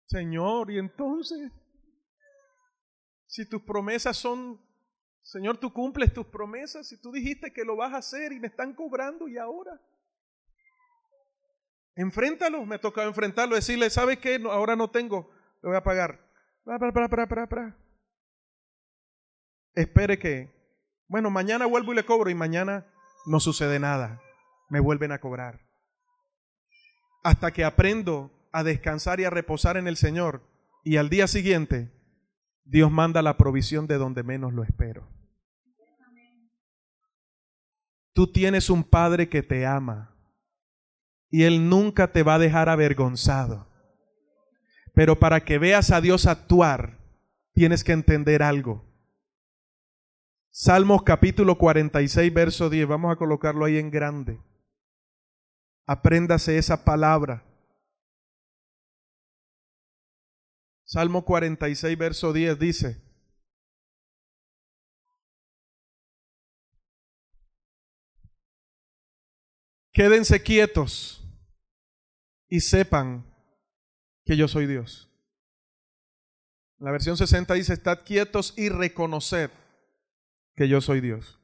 Señor, y entonces, si tus promesas son, Señor, tú cumples tus promesas, si tú dijiste que lo vas a hacer y me están cobrando y ahora. Enfréntalo, me toca enfrentarlo, decirle, ¿sabe qué? No, ahora no tengo, le voy a pagar. Espere que, bueno, mañana vuelvo y le cobro y mañana no sucede nada, me vuelven a cobrar. Hasta que aprendo a descansar y a reposar en el Señor y al día siguiente Dios manda la provisión de donde menos lo espero. Tú tienes un Padre que te ama y Él nunca te va a dejar avergonzado. Pero para que veas a Dios actuar, tienes que entender algo. Salmos capítulo 46, verso 10. Vamos a colocarlo ahí en grande. Apréndase esa palabra. Salmo 46, verso 10 dice: quédense quietos y sepan que yo soy Dios. La versión 60 dice: estad quietos y reconoced que yo soy Dios.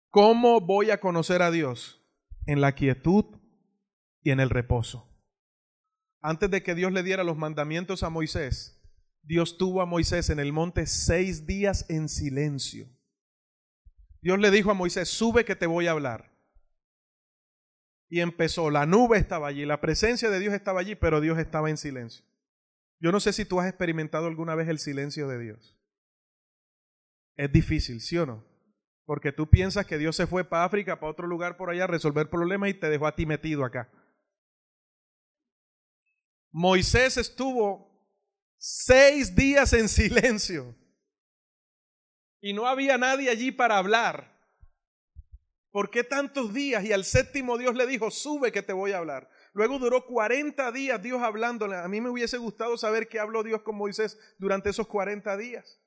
¿Cómo voy a conocer a Dios? En la quietud y en el reposo. Antes de que Dios le diera los mandamientos a Moisés, Dios tuvo a Moisés en el monte 6 días en silencio. Dios le dijo a Moisés: sube que te voy a hablar. Y empezó, la nube estaba allí, la presencia de Dios estaba allí, pero Dios estaba en silencio. Yo no sé si tú has experimentado alguna vez el silencio de Dios. Es difícil, ¿sí o no? Porque tú piensas que Dios se fue para África, para otro lugar por allá a resolver problemas y te dejó a ti metido acá. Moisés estuvo 6 días en silencio y no había nadie allí para hablar. ¿Por qué tantos días? Y al 7º Dios le dijo: sube que te voy a hablar. Luego duró 40 días Dios hablándole. A mí me hubiese gustado saber qué habló Dios con Moisés durante esos 40 días.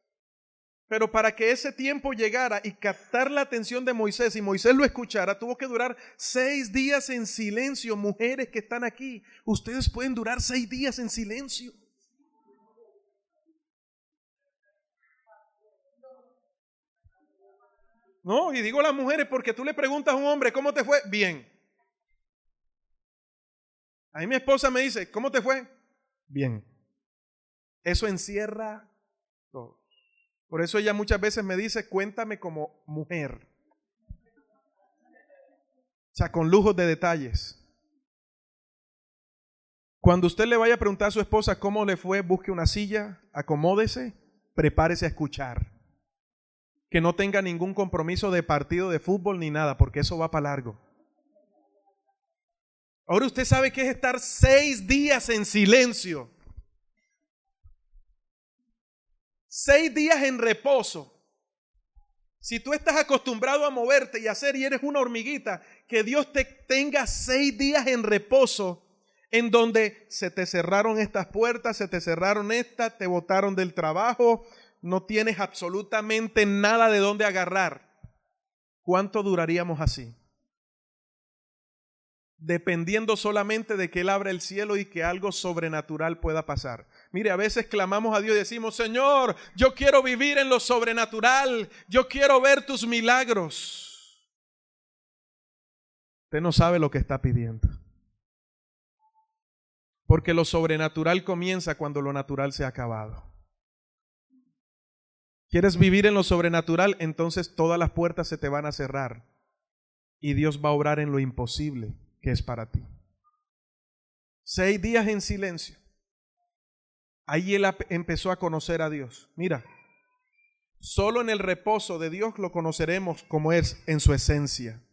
Pero para que ese tiempo llegara y captar la atención de Moisés y Moisés lo escuchara, tuvo que durar 6 días en silencio. Mujeres que están aquí, ustedes pueden durar 6 días en silencio. No, y digo las mujeres porque tú le preguntas a un hombre: ¿cómo te fue? Bien. A mí mi esposa me dice: ¿cómo te fue? Bien. Eso encierra todo. Por eso ella muchas veces me dice, cuéntame como mujer. O sea, con lujos de detalles. Cuando usted le vaya a preguntar a su esposa cómo le fue, busque una silla, acomódese, prepárese a escuchar. Que no tenga ningún compromiso de partido de fútbol ni nada, porque eso va para largo. Ahora usted sabe qué es estar 6 días en silencio. 6 días en reposo. Si tú estás acostumbrado a moverte y hacer y eres una hormiguita, que Dios te tenga 6 días en reposo, en donde se te cerraron estas puertas, se te cerraron estas, te botaron del trabajo, no tienes absolutamente nada de dónde agarrar. ¿Cuánto duraríamos así? Dependiendo solamente de que Él abra el cielo y que algo sobrenatural pueda pasar. Mire, a veces clamamos a Dios y decimos, Señor, yo quiero vivir en lo sobrenatural, yo quiero ver tus milagros. Usted no sabe lo que está pidiendo. Porque lo sobrenatural comienza cuando lo natural se ha acabado. ¿Quieres vivir en lo sobrenatural? Entonces todas las puertas se te van a cerrar y Dios va a obrar en lo imposible que es para ti. 6 días en silencio. Ahí él empezó a conocer a Dios. Mira, solo en el reposo de Dios lo conoceremos como es en su esencia.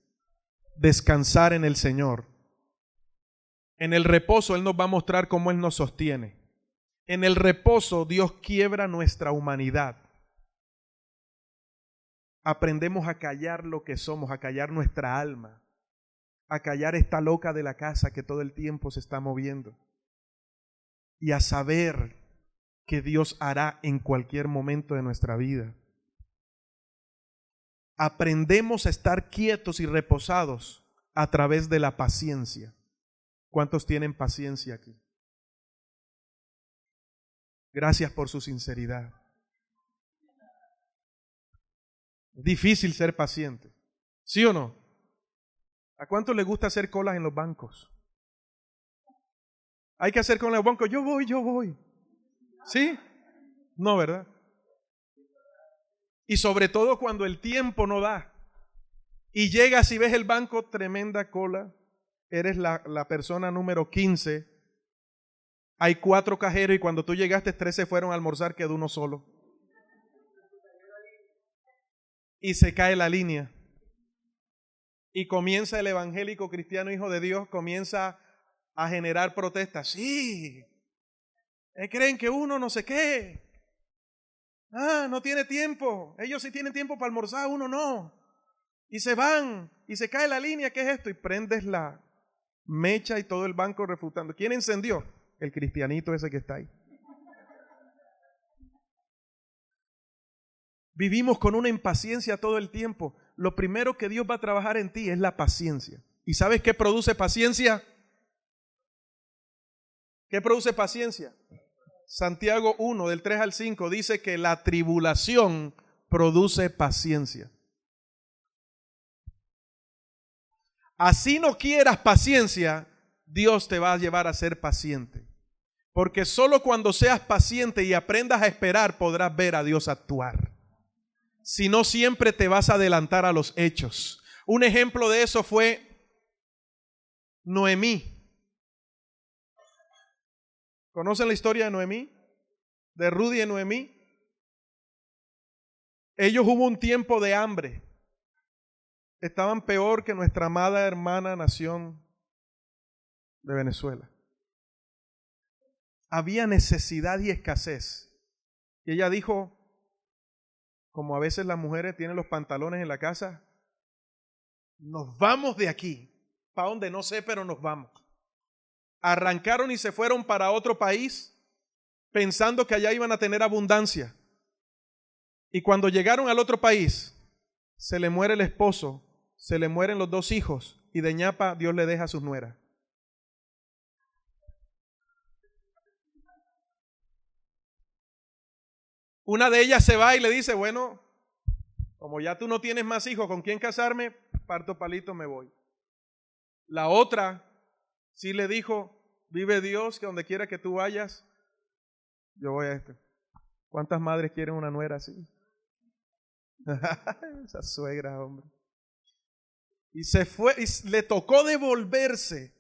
Descansar en el Señor. En el reposo Él nos va a mostrar cómo Él nos sostiene. En el reposo Dios quiebra nuestra humanidad. Aprendemos a callar lo que somos, a callar nuestra alma, a callar esta loca de la casa que todo el tiempo se está moviendo y a saber que Dios hará en cualquier momento de nuestra vida. Aprendemos a estar quietos y reposados a través de la paciencia. ¿Cuántos tienen paciencia aquí? Gracias por su sinceridad. Es difícil ser paciente, ¿sí o no? ¿A cuántos les gusta hacer colas en los bancos? Hay que hacer colas en los bancos. Yo voy. ¿Sí? No, ¿verdad? Y sobre todo cuando el tiempo no da. Y llegas y ves el banco, tremenda cola. Eres la persona número 15. Hay 4 cajeros y cuando tú llegaste 3 se fueron a almorzar, quedó uno solo. Y se cae la línea. Y comienza el evangélico cristiano hijo de Dios, comienza a generar protestas. Sí, creen que uno no sé qué. No tiene tiempo. Ellos sí tienen tiempo para almorzar, uno no. Y se van, y se cae la línea. ¿Qué es esto? Y prendes la mecha y todo el banco refutando. ¿Quién encendió? El cristianito ese que está ahí. Vivimos con una impaciencia todo el tiempo. Lo primero que Dios va a trabajar en ti es la paciencia. ¿Y sabes qué produce paciencia? ¿Qué produce paciencia? Santiago 1, del 3 al 5, dice que la tribulación produce paciencia. Así no quieras paciencia, Dios te va a llevar a ser paciente. Porque solo cuando seas paciente y aprendas a esperar podrás ver a Dios actuar. Si no, siempre te vas a adelantar a los hechos. Un ejemplo de eso fue Noemí. ¿Conocen la historia de Noemí? De Ruth y Noemí. Ellos hubo un tiempo de hambre. Estaban peor que nuestra amada hermana nación de Venezuela. Había necesidad y escasez. Y ella dijo, como a veces las mujeres tienen los pantalones en la casa, nos vamos de aquí. ¿Para dónde? No sé, pero nos vamos. Arrancaron y se fueron para otro país pensando que allá iban a tener abundancia. Y cuando llegaron al otro país, se le muere el esposo, se le mueren los 2 hijos y de ñapa Dios le deja a sus nueras. Una de ellas se va y le dice, bueno, como ya tú no tienes más hijos con quién casarme, parto palito, me voy. La otra sí le dijo, vive Dios, que donde quiera que tú vayas, yo voy a este. ¿Cuántas madres quieren una nuera así? Esa suegra, hombre. Y se fue y le tocó devolverse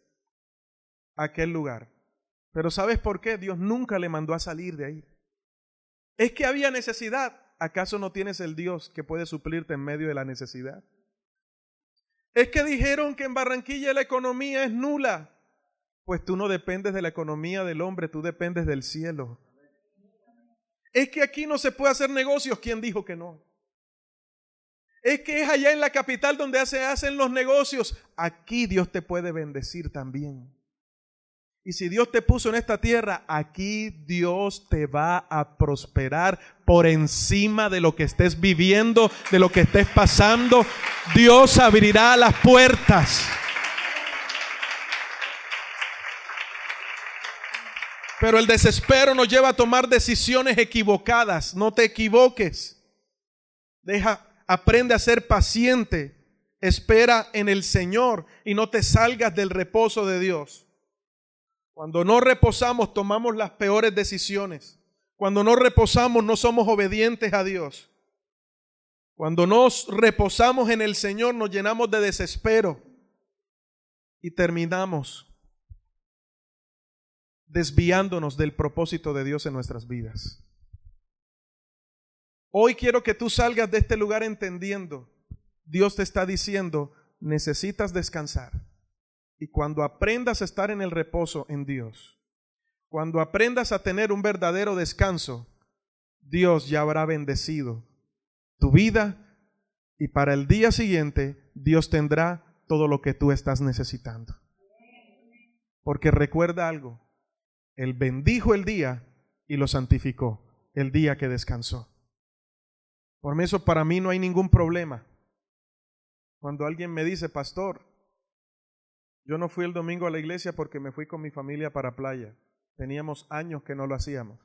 a aquel lugar. Pero ¿sabes por qué? Dios nunca le mandó a salir de ahí. Es que había necesidad. ¿Acaso no tienes el Dios que puede suplirte en medio de la necesidad? Es que dijeron que en Barranquilla la economía es nula. Pues tú no dependes de la economía del hombre, tú dependes del cielo. Es que aquí no se puede hacer negocios. ¿Quién dijo que no? Es que es allá en la capital donde se hacen los negocios. Aquí Dios te puede bendecir también. Y si Dios te puso en esta tierra, aquí Dios te va a prosperar por encima de lo que estés viviendo, de lo que estés pasando. Dios abrirá las puertas. Pero el desespero nos lleva a tomar decisiones equivocadas. No te equivoques. Aprende a ser paciente. Espera en el Señor y no te salgas del reposo de Dios. Cuando no reposamos, tomamos las peores decisiones. Cuando no reposamos, no somos obedientes a Dios. Cuando nos reposamos en el Señor, nos llenamos de desespero y terminamos desviándonos del propósito de Dios en nuestras vidas. Hoy quiero que tú salgas de este lugar entendiendo, Dios te está diciendo, necesitas descansar. Y cuando aprendas a estar en el reposo en Dios, cuando aprendas a tener un verdadero descanso, Dios ya habrá bendecido tu vida y para el día siguiente Dios tendrá todo lo que tú estás necesitando. Porque recuerda algo, Él bendijo el día y lo santificó, el día que descansó. Por eso para mí no hay ningún problema. Cuando alguien me dice, pastor, yo no fui el domingo a la iglesia porque me fui con mi familia para playa. Teníamos años que no lo hacíamos.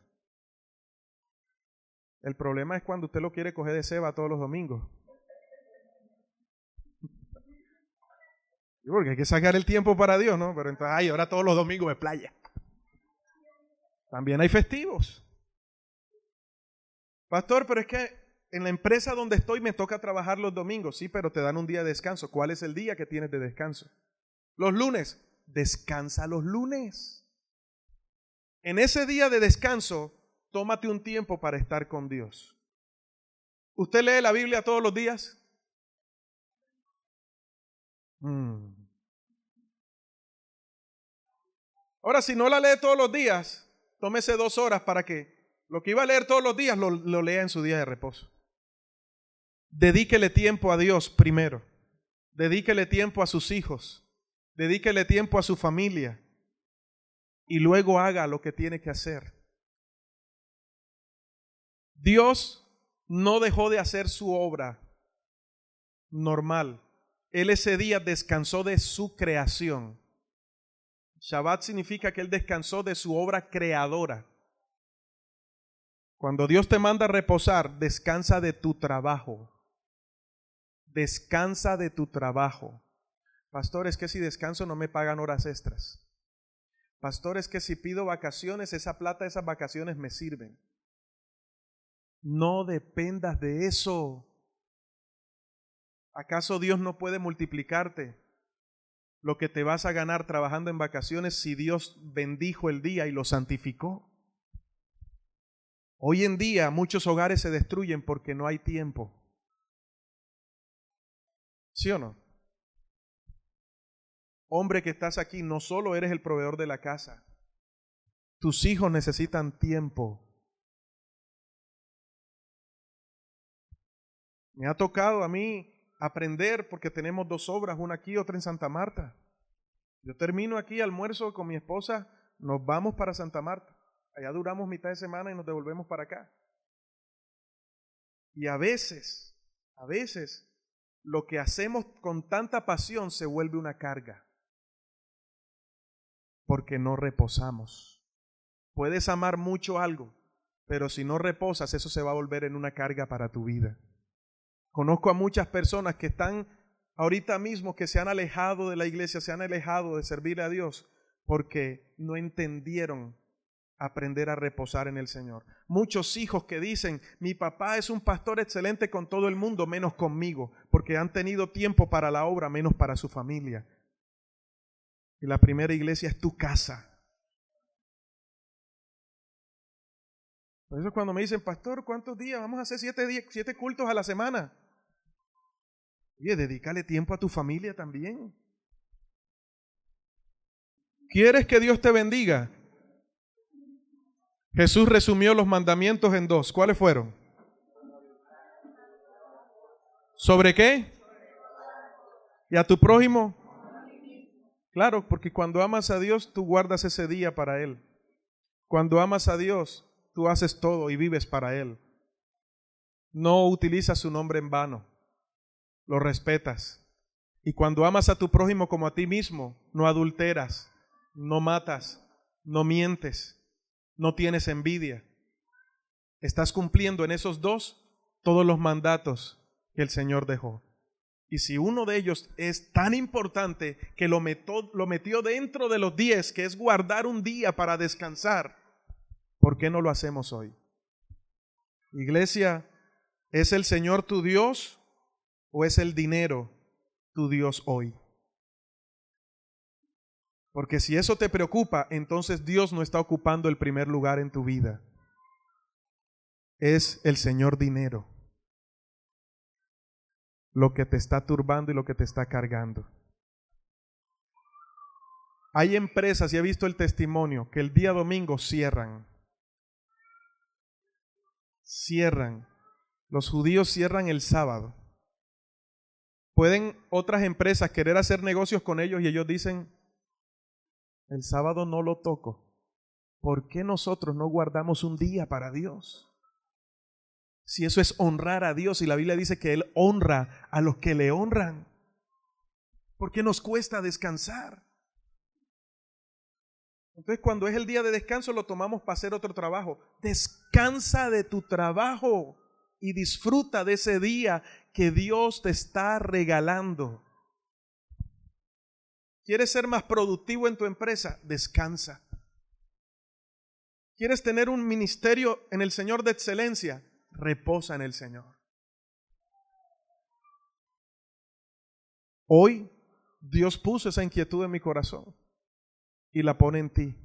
El problema es cuando usted lo quiere coger de ceba todos los domingos. Porque hay que sacar el tiempo para Dios, ¿no? Pero entonces, ahora todos los domingos de playa. También hay festivos. Pastor, pero es que en la empresa donde estoy me toca trabajar los domingos. Sí, pero te dan un día de descanso. ¿Cuál es el día que tienes de descanso? Los lunes. Descansa los lunes. En ese día de descanso, tómate un tiempo para estar con Dios. ¿Usted lee la Biblia todos los días? Ahora, si no la lee todos los días, tómese 2 horas para que lo que iba a leer todos los días lo lea en su día de reposo. Dedíquele tiempo a Dios primero. Dedíquele tiempo a sus hijos. Dedíquele tiempo a su familia. Y luego haga lo que tiene que hacer. Dios no dejó de hacer su obra normal. Él ese día descansó de su creación. Shabbat significa que Él descansó de su obra creadora. Cuando Dios te manda a reposar, descansa de tu trabajo. Descansa de tu trabajo. Pastor, es que si descanso no me pagan horas extras. Pastor, es que si pido vacaciones, esa plata de esas vacaciones me sirven. No dependas de eso. ¿Acaso Dios no puede multiplicarte lo que te vas a ganar trabajando en vacaciones si Dios bendijo el día y lo santificó? Hoy en día muchos hogares se destruyen porque no hay tiempo. ¿Sí o no? Hombre que estás aquí, no solo eres el proveedor de la casa. Tus hijos necesitan tiempo. Me ha tocado a mí aprender porque tenemos 2 obras, una aquí, otra en Santa Marta. Yo termino aquí, almuerzo con mi esposa, nos vamos para Santa Marta. Allá duramos mitad de semana y nos devolvemos para acá. Y a veces, lo que hacemos con tanta pasión se vuelve una carga. Porque no reposamos. Puedes amar mucho algo, pero si no reposas, eso se va a volver en una carga para tu vida. Conozco a muchas personas que están ahorita mismo, que se han alejado de la iglesia, se han alejado de servir a Dios, porque no entendieron aprender a reposar en el Señor. Muchos hijos que dicen, mi papá es un pastor excelente con todo el mundo, menos conmigo, porque han tenido tiempo para la obra, menos para su familia. Y la primera iglesia es tu casa. Por eso cuando me dicen, pastor, ¿cuántos días? Vamos a hacer 7 cultos a la semana. Oye, dedícale tiempo a tu familia también. ¿Quieres que Dios te bendiga? Jesús resumió los mandamientos en 2. ¿Cuáles fueron? ¿Sobre qué? ¿Y a tu prójimo? Claro, porque cuando amas a Dios, tú guardas ese día para Él. Cuando amas a Dios, tú haces todo y vives para Él. No utilizas su nombre en vano. Lo respetas. Y cuando amas a tu prójimo como a ti mismo, no adulteras, no matas, no mientes, no tienes envidia. Estás cumpliendo en esos 2 todos los mandatos que el Señor dejó. Y si uno de ellos es tan importante que lo metió dentro de los 10, que es guardar un día para descansar, ¿por qué no lo hacemos hoy? Iglesia, ¿es el Señor tu Dios o es el dinero tu Dios hoy? Porque si eso te preocupa, entonces Dios no está ocupando el primer lugar en tu vida. Es el Señor dinero lo que te está turbando y lo que te está cargando. Hay empresas, y he visto el testimonio, que el día domingo cierran. Los judíos cierran el sábado. Pueden otras empresas querer hacer negocios con ellos y ellos dicen, el sábado no lo toco. ¿Por qué nosotros no guardamos un día para Dios? Si eso es honrar a Dios y la Biblia dice que Él honra a los que le honran. ¿Por qué nos cuesta descansar? Entonces cuando es el día de descanso lo tomamos para hacer otro trabajo. Descansa de tu trabajo y disfruta de ese día que Dios te está regalando. ¿Quieres ser más productivo en tu empresa? Descansa. ¿Quieres tener un ministerio en el Señor de excelencia? Reposa en el Señor. Hoy Dios puso esa inquietud en mi corazón y la pone en ti.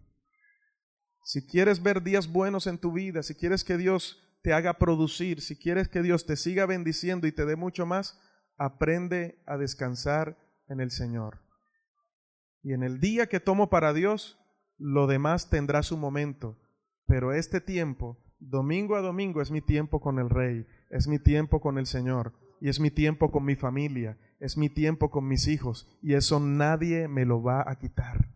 Si quieres ver días buenos en tu vida, si quieres que Dios te haga producir, si quieres que Dios te siga bendiciendo y te dé mucho más, aprende a descansar en el Señor. Y en el día que tomo para Dios, lo demás tendrá su momento. Pero este tiempo, domingo a domingo, es mi tiempo con el Rey, es mi tiempo con el Señor, y es mi tiempo con mi familia, es mi tiempo con mis hijos, y eso nadie me lo va a quitar.